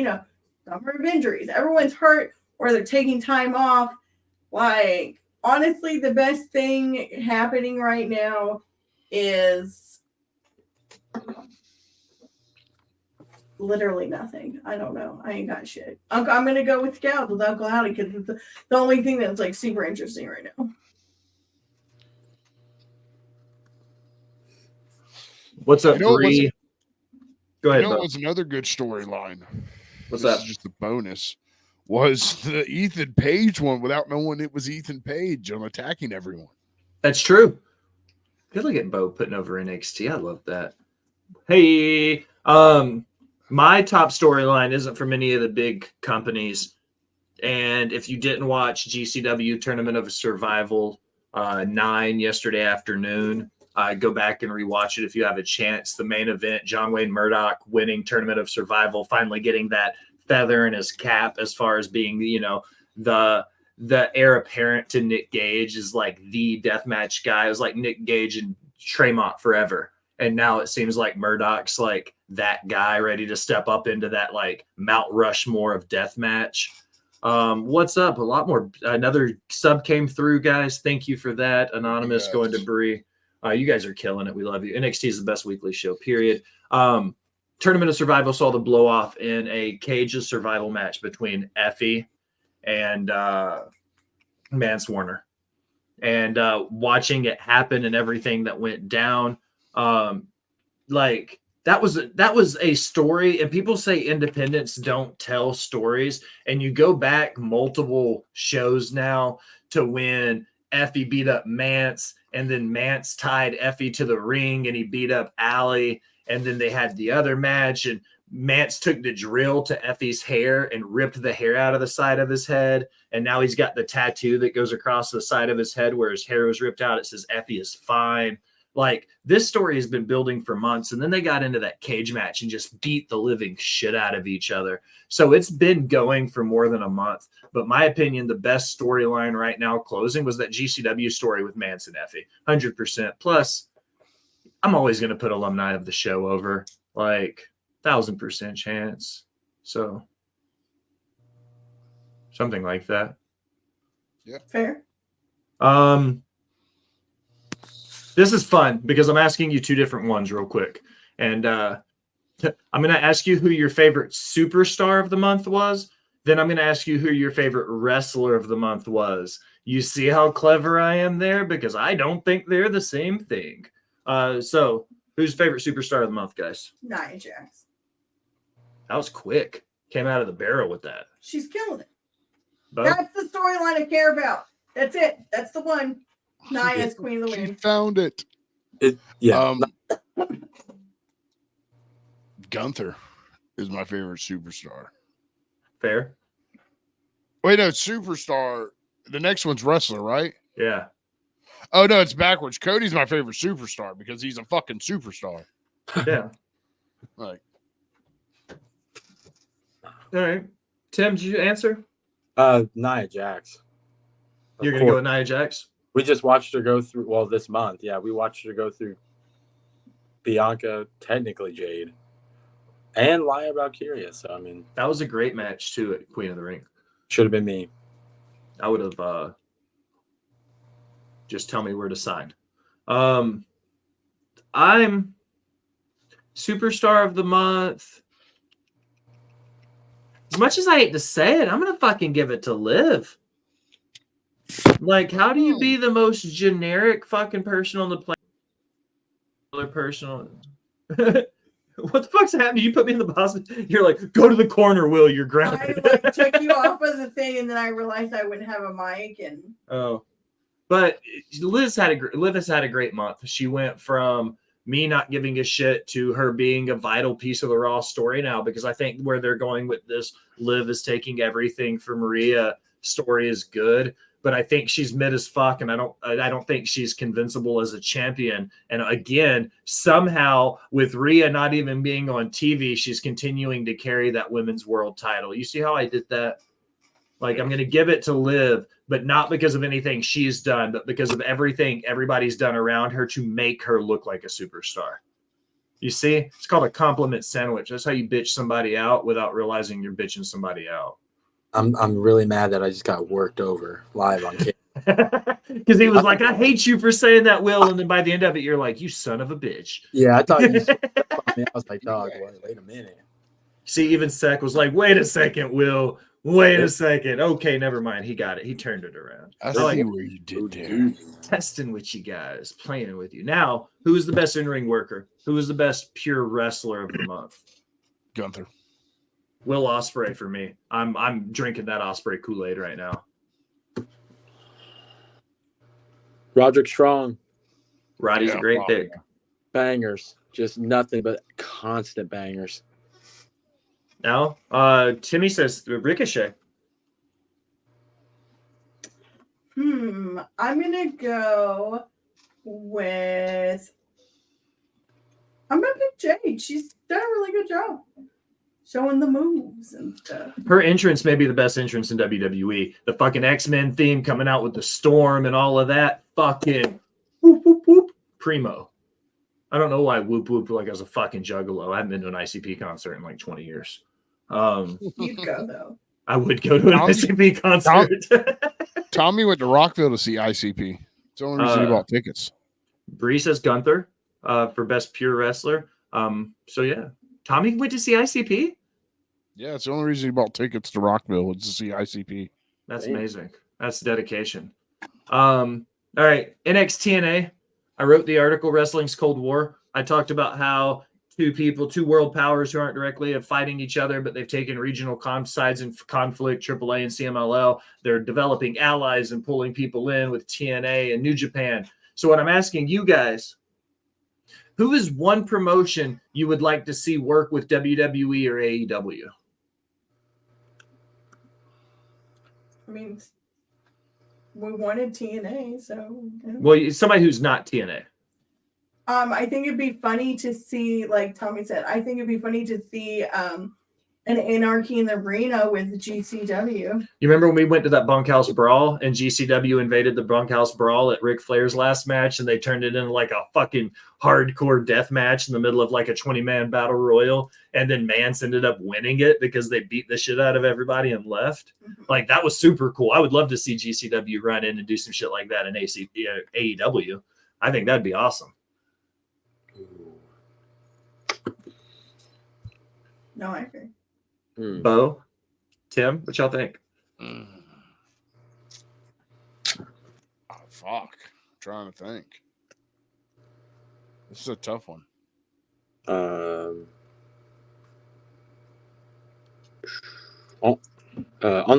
[SPEAKER 3] Summer of injuries. Everyone's hurt or they're taking time off. Like, honestly, the best thing happening right now is literally nothing. I don't know. I ain't got shit. I'm gonna go with Scouts with Uncle Howdy because it's the only thing that's like super interesting right now.
[SPEAKER 6] What's up, Bree? Go ahead.
[SPEAKER 4] It was another good storyline.
[SPEAKER 6] What's
[SPEAKER 4] this
[SPEAKER 6] that?
[SPEAKER 4] Is just a bonus. Was the Ethan Page one without knowing it was Ethan Page on attacking everyone?
[SPEAKER 6] That's true. Good look at Bo putting over NXT. I love that. Hey, my top storyline isn't from any of the big companies. And if you didn't watch GCW Tournament of Survival 9 yesterday afternoon, go back and rewatch it if you have a chance. The main event, John Wayne Murdoch winning Tournament of Survival, finally getting that feather in his cap as far as being, the heir apparent to Nick Gage is like the deathmatch guy. It was like Nick Gage and Tremont forever. And now it seems like Murdoch's like that guy ready to step up into that like Mount Rushmore of deathmatch. What's up? A lot more. Another sub came through, guys. Thank you for that. Anonymous
[SPEAKER 4] Yes.
[SPEAKER 6] going to Bree. You guys are killing it. We love you. NXT is the best weekly show, period. Tournament of Survival saw the blow off in a Cage of Survival match between Effie and Mance Warner. And watching it happen and everything that went down, like that was a story. And people say independents don't tell stories, and you go back multiple shows now to when Effie beat up Mance, and then Mance tied Effie to the ring and he beat up Allie, and then they had the other match and Mance took the drill to Effie's hair and ripped the hair out of the side of his head. And now he's got the tattoo that goes across the side of his head where his hair was ripped out. It says Effie is fine. Like, this story has been building for months. And then they got into that cage match and just beat the living shit out of each other. So it's been going for more than a month. But my opinion, the best storyline right now closing was that GCW story with Mance and Effie. 100%. Plus, I'm always going to put alumni of the show over. Like, 1,000% chance. So something like that.
[SPEAKER 4] Yeah.
[SPEAKER 3] Fair.
[SPEAKER 6] This is fun because I'm asking you two different ones real quick. And I'm going to ask you who your favorite superstar of the month was. Then I'm going to ask you who your favorite wrestler of the month was. You see how clever I am there? Because I don't think they're the same thing. So who's favorite superstar of the month, guys?
[SPEAKER 3] Nia Jax.
[SPEAKER 6] That was quick. Came out of the barrel with that.
[SPEAKER 3] She's killing it.
[SPEAKER 6] Bo?
[SPEAKER 3] That's the storyline I care about. That's it. That's the one. Nia's Queen of the
[SPEAKER 4] She
[SPEAKER 3] Ring.
[SPEAKER 4] found it.
[SPEAKER 2] Yeah.
[SPEAKER 4] Gunther is my favorite superstar.
[SPEAKER 6] Fair.
[SPEAKER 4] Wait, no, superstar. The next one's wrestler, right?
[SPEAKER 6] Yeah.
[SPEAKER 4] Oh, no, it's backwards. Cody's my favorite superstar because he's a fucking superstar.
[SPEAKER 6] Yeah.
[SPEAKER 4] Like,
[SPEAKER 6] All right. Tim, did you answer?
[SPEAKER 2] Nia Jax. Of
[SPEAKER 6] You're going to go
[SPEAKER 2] course.
[SPEAKER 6] with Nia Jax?
[SPEAKER 2] We just watched her go through, well, this month. Yeah, we watched her go through Bianca, technically Jade, and Lia Valkyria. So, I mean,
[SPEAKER 6] That was a great match, too, at Queen of the Ring.
[SPEAKER 2] should have been me.
[SPEAKER 6] I would have just tell me where to sign. I'm superstar of the month. As much as I hate to say it, I'm going to fucking give it to Liv. Like, how do you be the most generic fucking person on the planet? Person. What the fuck's happening? You put me in the boss. You're like, go to the corner, Will. You're
[SPEAKER 3] I
[SPEAKER 6] grounded.
[SPEAKER 3] like took you off of the thing, and then I realized I wouldn't have a mic. And
[SPEAKER 6] Oh, but Liv has had a great month. She went from me not giving a shit to her being a vital piece of the Raw story now, because I think where they're going with this, Liv is taking everything for Maria. Story is good, but I think she's mid as fuck, and I don't think she's convincible as a champion. And again, somehow with Rhea not even being on TV, she's continuing to carry that women's world title. You see how I did that? Like, I'm going to give it to Liv, but not because of anything she's done, but because of everything everybody's done around her to make her look like a superstar. You see? It's called a compliment sandwich. That's how you bitch somebody out without realizing you're bitching somebody out.
[SPEAKER 2] I'm really mad that I just got worked over live on camera.
[SPEAKER 6] Because he was like, I hate you for saying that, Will. And then by the end of it, you're like, you son of a bitch.
[SPEAKER 2] Yeah, I thought you I was like, dog, wait a minute.
[SPEAKER 6] See, even Sec was like, wait a second, Will. Wait a second. Okay, never mind. He got it. He turned it around.
[SPEAKER 4] I
[SPEAKER 6] like
[SPEAKER 4] see where you did there.
[SPEAKER 6] testing with you guys, playing with you. Now, who is the best in-ring worker? Who is the best pure wrestler of the month?
[SPEAKER 4] Gunther.
[SPEAKER 6] Will Ospreay for me. I'm drinking that Ospreay Kool-Aid right now.
[SPEAKER 2] Roderick Strong.
[SPEAKER 6] Roddy's a great pick.
[SPEAKER 2] Bangers. Just nothing but constant bangers.
[SPEAKER 6] Now, Timmy says Ricochet.
[SPEAKER 3] I'm gonna go with. I'm gonna pick Jade. She's done a really good job showing the moves and stuff.
[SPEAKER 6] Her entrance may be the best entrance in WWE. The fucking X-Men theme coming out with the storm and all of that. Fucking whoop, whoop, whoop. primo. I don't know why Whoop Whoop like I was a fucking juggalo. I haven't been to an ICP concert in like 20 years.
[SPEAKER 3] You'd go though.
[SPEAKER 6] I would go to an ICP concert.
[SPEAKER 4] Tommy went to Rockville to see ICP. It's the only reason he bought tickets.
[SPEAKER 6] Bree says Gunther for best pure wrestler. So yeah, Tommy went to see ICP.
[SPEAKER 4] Yeah, it's the only reason he bought tickets to Rockville was to see ICP.
[SPEAKER 6] That's amazing. That's dedication. All right, NXT. I wrote the article Wrestling's Cold War. I talked about how two world powers who aren't directly fighting each other, but they've taken regional sides in conflict, AAA and CMLL. They're developing allies and pulling people in with TNA and New Japan. So what I'm asking you guys, who is one promotion you would like to see work with WWE or AEW?
[SPEAKER 3] I mean, we wanted TNA, so.
[SPEAKER 6] Well, somebody who's not TNA.
[SPEAKER 3] I think it'd be funny to see, like Tommy said, I think it'd be funny to see an Anarchy in the Arena with GCW.
[SPEAKER 6] You remember when we went to that bunkhouse brawl and GCW invaded the bunkhouse brawl at Ric Flair's last match and they turned it into like a fucking hardcore death match in the middle of like a 20-man battle royal, and then Mance ended up winning it because they beat the shit out of everybody and left? Like, that was super cool. I would love to see GCW run in and do some shit like that in AEW. I think that'd be awesome.
[SPEAKER 3] No, I agree.
[SPEAKER 6] Bo, Tim, what y'all think?
[SPEAKER 4] Oh, fuck. I'm trying to think. This is a tough one.
[SPEAKER 2] On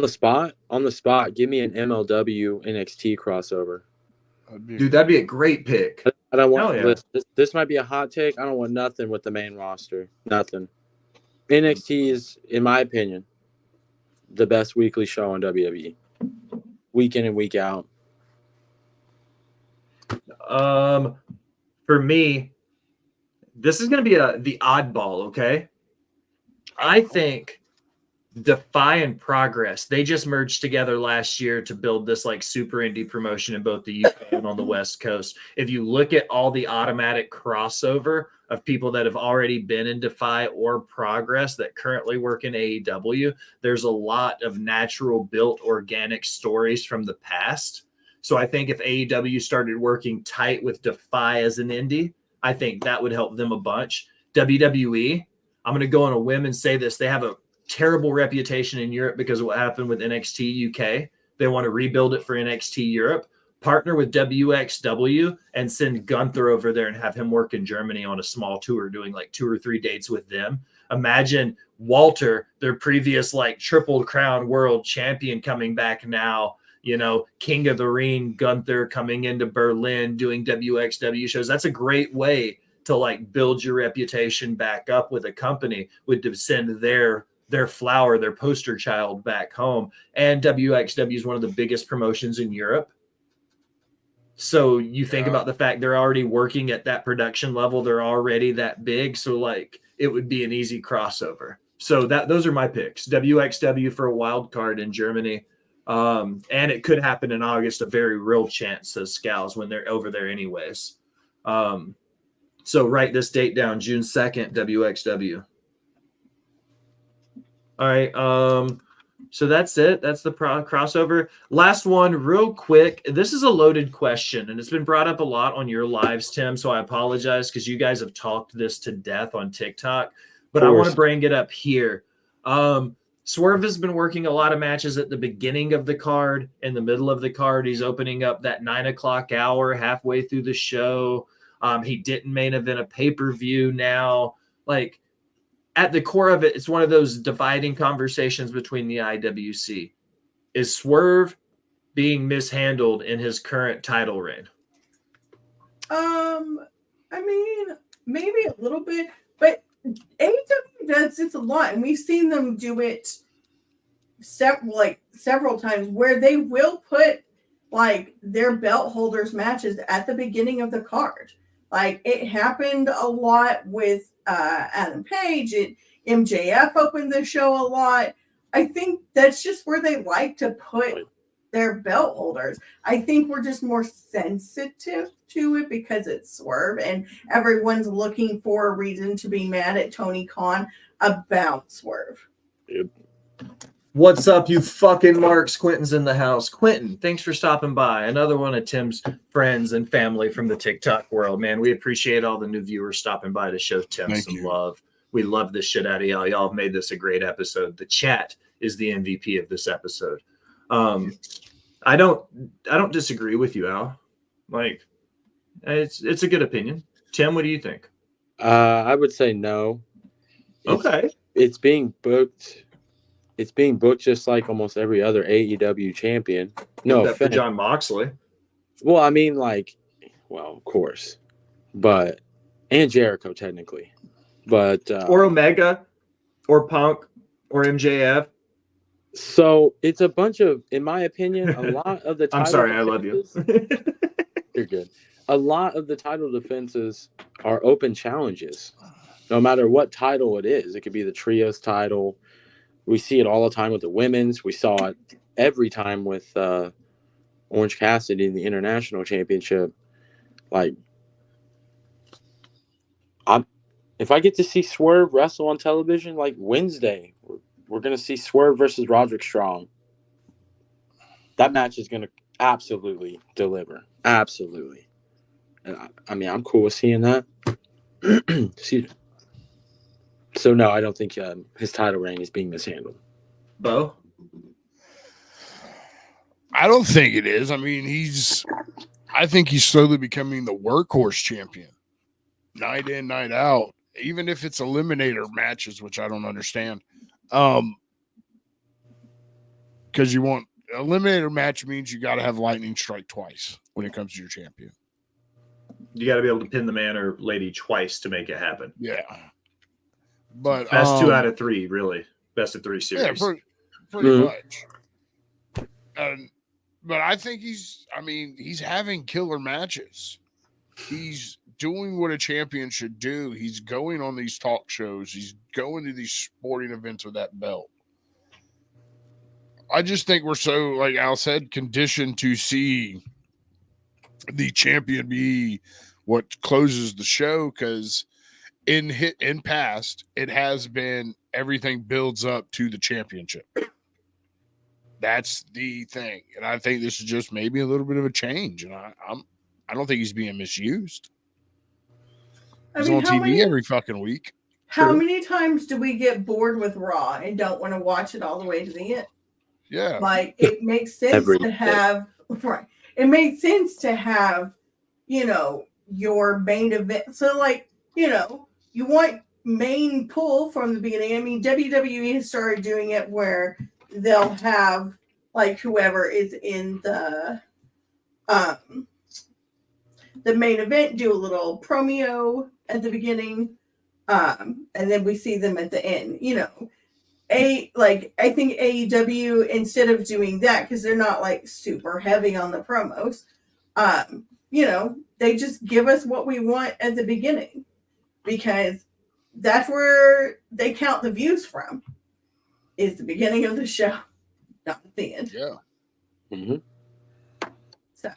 [SPEAKER 2] the spot, give me an MLW NXT crossover.
[SPEAKER 6] Dude, that'd be a great pick.
[SPEAKER 2] I don't want this might be a hot take. I don't want nothing with the main roster. Nothing. NXT is, in my opinion, the best weekly show on WWE. Week in and week out.
[SPEAKER 6] For me, this is going to be the oddball, okay? I think Defy and Progress, they just merged together last year to build this like super indie promotion in both the UK and on the West Coast. If you look at all the automatic crossover of people that have already been in Defy or Progress that currently work in AEW, there's a lot of natural built organic stories from the past. So I think if AEW started working tight with Defy as an indie, I think that would help them a bunch. WWE, I'm going to go on a whim and say this. They have a terrible reputation in Europe because of what happened with NXT UK. They want to rebuild it for NXT Europe. Partner with WXW and send Gunther over there and have him work in Germany on a small tour, doing like 2 or 3 dates with them. Imagine Walter, their previous like Triple Crown world champion, coming back now, you know, King of the Ring, Gunther coming into Berlin, doing WXW shows. That's a great way to like build your reputation back up with a company, would to send their flower, their poster child back home. And WXW is one of the biggest promotions in Europe. So you think about the fact they're already working at that production level. They're already that big. So like it would be an easy crossover. So those are my picks. WXW for a wild card in Germany. And it could happen in August, a very real chance, says Scals, when they're over there anyways. So write this date down, June 2nd, WXW. All right. So that's it. That's the crossover. Last one, real quick. This is a loaded question, and it's been brought up a lot on your lives, Tim. So I apologize because you guys have talked this to death on TikTok, but I want to bring it up here. Swerve has been working a lot of matches at the beginning of the card, in the middle of the card. He's opening up that 9 o'clock hour halfway through the show. He didn't main event a pay-per-view now. Like, at the core of it, it's one of those dividing conversations between the IWC. Is Swerve being mishandled in his current title reign?
[SPEAKER 3] I mean, maybe a little bit, but AEW does this a lot, and we've seen them do it several times, where they will put like their belt holders matches at the beginning of the card. Like, it happened a lot with Adam Page. MJF opened the show a lot. I think that's just where they like to put they're belt holders. I think we're just more sensitive to it because it's Swerve and everyone's looking for a reason to be mad at Tony Khan about Swerve.
[SPEAKER 2] Yep.
[SPEAKER 6] What's up, you fucking marks? Quentin's in the house. Quentin, thanks for stopping by. Another one of Tim's friends and family from the TikTok world, man. We appreciate all the new viewers stopping by to show Tim some love. We love this shit out of y'all. Y'all have made this a great episode. The chat is the MVP of this episode. I don't disagree with you, Al. Like, it's a good opinion. Tim, what do you think?
[SPEAKER 2] I would say no.
[SPEAKER 6] Okay.
[SPEAKER 2] It's being booked. It's being booked just like almost every other AEW champion. No
[SPEAKER 6] Except for
[SPEAKER 2] offense.
[SPEAKER 6] John Moxley.
[SPEAKER 2] Well, I mean, of course, but and Jericho technically, but
[SPEAKER 6] or Omega, or Punk, or MJF.
[SPEAKER 2] So it's a bunch of, in my opinion, a lot of the.
[SPEAKER 6] I'm sorry, I love you.
[SPEAKER 2] You're good. A lot of the title defenses are open challenges, no matter what title it is. It could be the trios title. We see it all the time with the women's. We saw it every time with Orange Cassidy in the International Championship. If I get to see Swerve wrestle on television, like Wednesday, we're going to see Swerve versus Roderick Strong. That match is going to absolutely deliver. Absolutely. And I'm cool with seeing that. Excuse me. So, no, I don't think his title reign is being mishandled.
[SPEAKER 6] Bo?
[SPEAKER 4] I don't think it is. I mean, I think he's slowly becoming the workhorse champion. Night in, night out. Even if it's eliminator matches, which I don't understand. Because you want eliminator match means you got to have lightning strike twice when it comes to your champion.
[SPEAKER 6] You got to be able to pin the man or lady twice to make it happen.
[SPEAKER 4] Yeah. But
[SPEAKER 6] best 2 out of 3, really. Best of 3 series.
[SPEAKER 4] Yeah, pretty much. But I think he's having killer matches. He's doing what a champion should do. He's going on these talk shows. He's going to these sporting events with that belt. I just think we're so, like Al said, conditioned to see the champion be what closes the show, because in past, it has been everything builds up to the championship. That's the thing. And I think this is just maybe a little bit of a change. And I don't think he's being misused. He's on TV every fucking week.
[SPEAKER 3] How many times do we get bored with Raw and don't want to watch it all the way to the end?
[SPEAKER 4] Yeah.
[SPEAKER 3] Like, it makes sense to have, right. It makes sense to have, your main event. So, you want main pull from the beginning. I mean, WWE has started doing it where they'll have, whoever is in the main event do a little promo at the beginning, and then we see them at the end. I think AEW, instead of doing that, because they're not super heavy on the promos, they just give us what we want at the beginning, because that's where they count the views from, is the beginning of the show, not the end.
[SPEAKER 4] Yeah.
[SPEAKER 2] Mm-hmm.
[SPEAKER 3] So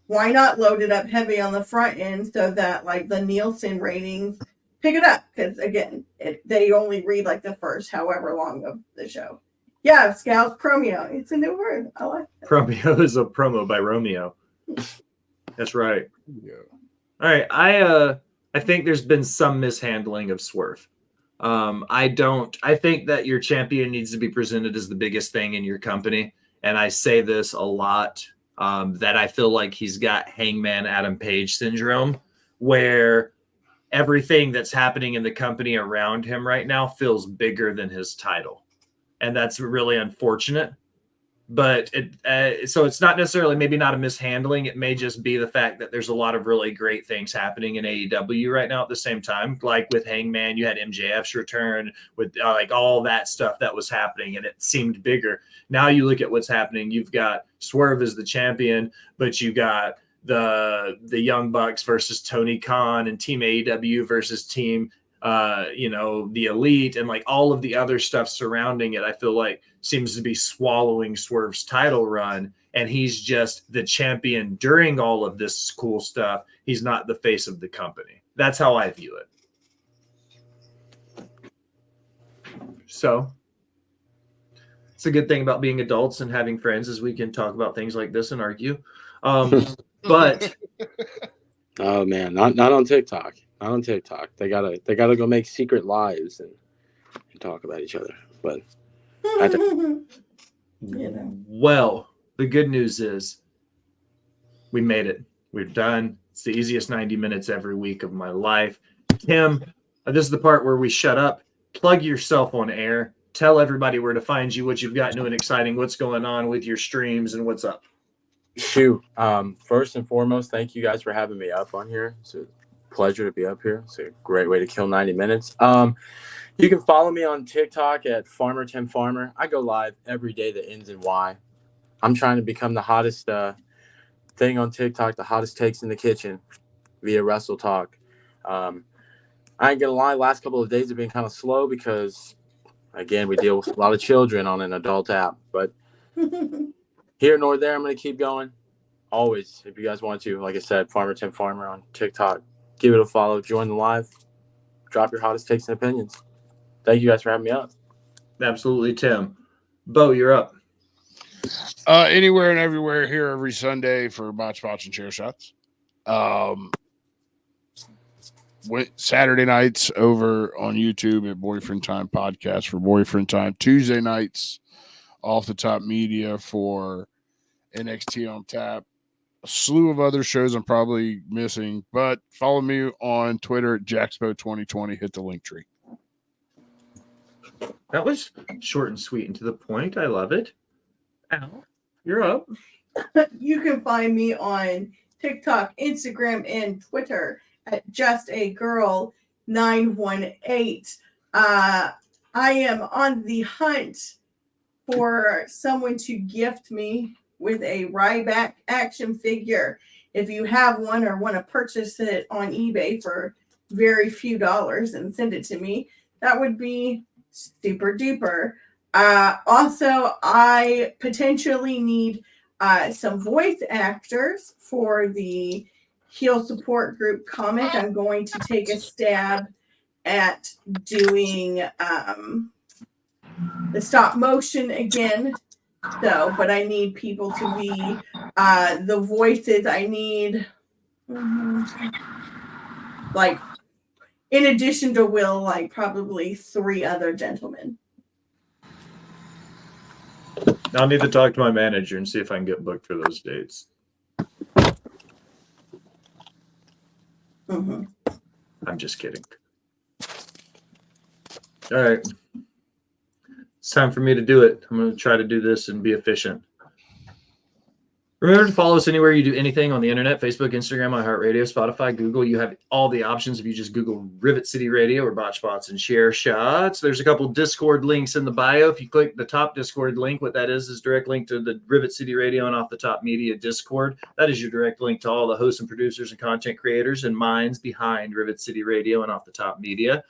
[SPEAKER 3] why not load it up heavy on the front end so that the Nielsen ratings pick it up? Because again, they only read the first however long of the show. Yeah, Scout's promo. It's a new word. I like it.
[SPEAKER 6] Promo is a promo by Romeo. That's right.
[SPEAKER 4] Yeah.
[SPEAKER 6] All right. I think there's been some mishandling of Swerve. I think that your champion needs to be presented as the biggest thing in your company. And I say this a lot, that I feel like he's got Hangman Adam Page syndrome, where everything that's happening in the company around him right now feels bigger than his title. And that's really unfortunate. But so it's not necessarily, maybe not a mishandling. It may just be the fact that there's a lot of really great things happening in AEW right now at the same time. Like with Hangman, you had MJF's return, with all that stuff that was happening, and it seemed bigger. Now you look at what's happening. You've got Swerve as the champion, but you got the Young Bucks versus Tony Khan, and Team AEW versus Team the Elite, and all of the other stuff surrounding it, I feel like seems to be swallowing Swerve's title run. and he's just the champion during all of this cool stuff. He's not the face of the company. That's how I view it. So it's a good thing about being adults and having friends is we can talk about things like this and argue. But
[SPEAKER 2] oh man, not on TikTok. Not on TikTok. They gotta go make secret lives and talk about each other. But
[SPEAKER 6] well, the good news is we made it. We're done. It's the easiest 90 minutes every week of my life. Tim, this is the part where we shut up. Plug yourself on air. Tell everybody where to find you, what you've got new and exciting, what's going on with your streams, and what's up.
[SPEAKER 2] Shoot. First and foremost, thank you guys for having me up on here. It's a pleasure to be up here. It's a great way to kill 90 minutes. You can follow me on TikTok at Farmer Tim Farmer. I go live every day, the ins and why. I'm trying to become the hottest thing on TikTok, the hottest takes in the kitchen via Wrestle Talk. I ain't gonna lie, last couple of days have been kind of slow because, again, we deal with a lot of children on an adult app. But here nor there, I'm gonna keep going. Always, if you guys want to, like I said, Farmer Tim Farmer on TikTok. Give it a follow. Join the live. Drop your hottest takes and opinions. Thank you guys for having me up.
[SPEAKER 6] Absolutely, Tim. Bo, you're up.
[SPEAKER 4] Anywhere and everywhere here every Sunday for Botched Spots and Chair Shots. Saturday nights over on YouTube at Boyfriend Time Podcast for Boyfriend Time. Tuesday nights off the top media for NXT on Tap. A slew of other shows I'm probably missing, but follow me on Twitter at Jaxpo2020. Hit the link tree.
[SPEAKER 6] That was short and sweet and to the point. I love it. Al, you're up.
[SPEAKER 3] You can find me on TikTok, Instagram, and Twitter at justagirl918. I am on the hunt for someone to gift me with a Ryback action figure. If you have one or want to purchase it on eBay for very few dollars and send it to me, that would be super duper. Also, I potentially need some voice actors for the heel support group comic. I'm going to take a stab at doing the stop motion again. So, but I need people to be the voices. I need like, in addition to Will, like probably 3 other gentlemen.
[SPEAKER 6] I'll need to talk to my manager and see if I can get booked for those dates.
[SPEAKER 3] Mm-hmm.
[SPEAKER 6] I'm just kidding. All right. It's time for me to do it. I'm going to try to do this and be efficient. Remember to follow us anywhere you do anything on the internet, Facebook, Instagram, iHeartRadio, Spotify, Google. You have all the options if you just Google Rivet City Radio or Botched Spots and Share Shots. There's a couple Discord links in the bio. If you click the top Discord link, what that is direct link to the Rivet City Radio and Off the Top Media Discord. That is your direct link to all the hosts and producers and content creators and minds behind Rivet City Radio and Off the Top Media.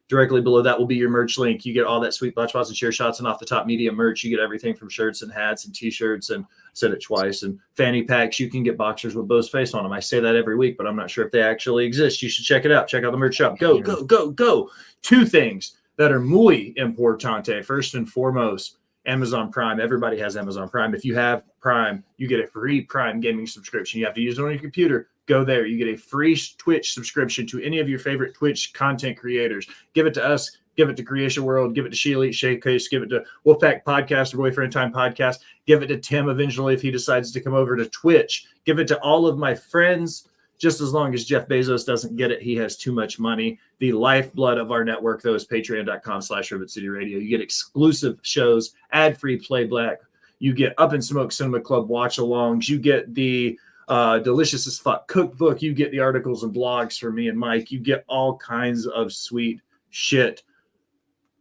[SPEAKER 6] Directly below that will be your merch link. You get all that sweet Botched Spots and Share Shots and Off the Top Media merch. You get everything from shirts and hats and T-shirts and said it twice and fanny packs. You can get boxers with Bo's face on them. I say that every week, but I'm not sure if they actually exist. You should check it out. Check out the merch shop. Go, go, go, go. 2 things that are muy importante. First and foremost, Amazon Prime. Everybody has Amazon Prime. If you have Prime, you get a free Prime gaming subscription. You have to use it on your computer. Go there. You get a free Twitch subscription to any of your favorite Twitch content creators. Give it to us. Give it to Creation World. Give it to She Elite Showcase. Give it to Wolfpack Podcast or Boyfriend Time Podcast. Give it to Tim eventually if he decides to come over to Twitch. Give it to all of my friends. Just as long as Jeff Bezos doesn't get it, he has too much money. The lifeblood of our network, though, is patreon.com/Rivet City Radio. You get exclusive shows, ad-free playback. You get Up in Smoke Cinema Club watch-alongs. You get the Delicious as Fuck cookbook. You get the articles and blogs from me and Mike. You get all kinds of sweet shit.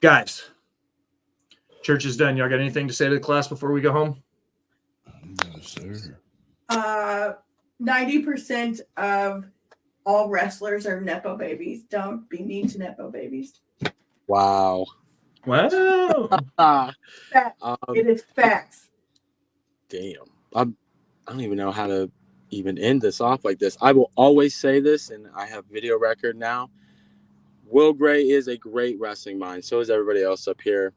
[SPEAKER 6] Guys, church is done. Y'all got anything to say to the class before we go home?
[SPEAKER 4] No, sir.
[SPEAKER 3] 90% of all wrestlers are Nepo babies. Don't be mean to Nepo babies.
[SPEAKER 2] Wow.
[SPEAKER 6] Wow.
[SPEAKER 3] It is facts.
[SPEAKER 2] Damn. I don't even know how to even end this off like this. I will always say this, and I have video record now. Will Gray is a great wrestling mind. So is everybody else up here.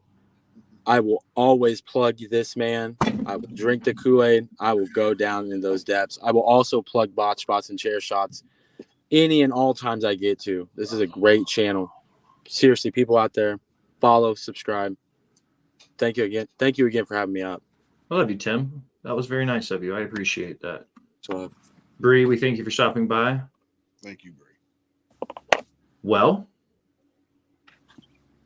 [SPEAKER 2] I will always plug this man. I will drink the Kool-Aid. I will go down in those depths. I will also plug Botched Spots and Chair Shots any and all times I get to. This is a great channel. Seriously, people out there, follow, subscribe. Thank you again. Thank you again for having me up.
[SPEAKER 6] I love you, Tim. That was very nice of you. I appreciate that.
[SPEAKER 2] So,
[SPEAKER 6] Bree, we thank you for stopping by.
[SPEAKER 4] Thank you, Bree.
[SPEAKER 6] Well,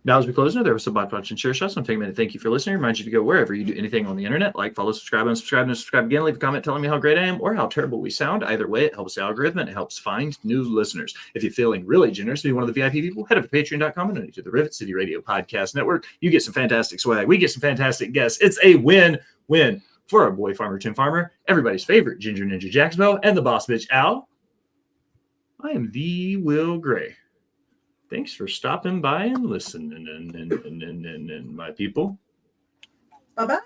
[SPEAKER 6] now as we close, there was some Botched Spots and Chair Shots. I'm taking a minute. Thank you for listening. Remind you to go wherever you do anything on the internet. Like, follow, subscribe, unsubscribe, and subscribe again. Leave a comment telling me how great I am or how terrible we sound. Either way, it helps the algorithm and it helps find new listeners. If you're feeling really generous to be one of the VIP people, head over to patreon.com and donate to the Rivet City Radio Podcast Network. You get some fantastic swag. We get some fantastic guests. It's a win-win for our boy Farmer Tim Farmer, everybody's favorite Ginger Ninja Jacksbo, and the boss bitch Al. I am the Will Gray. Thanks for stopping by and listening, my people.
[SPEAKER 3] Bye-bye.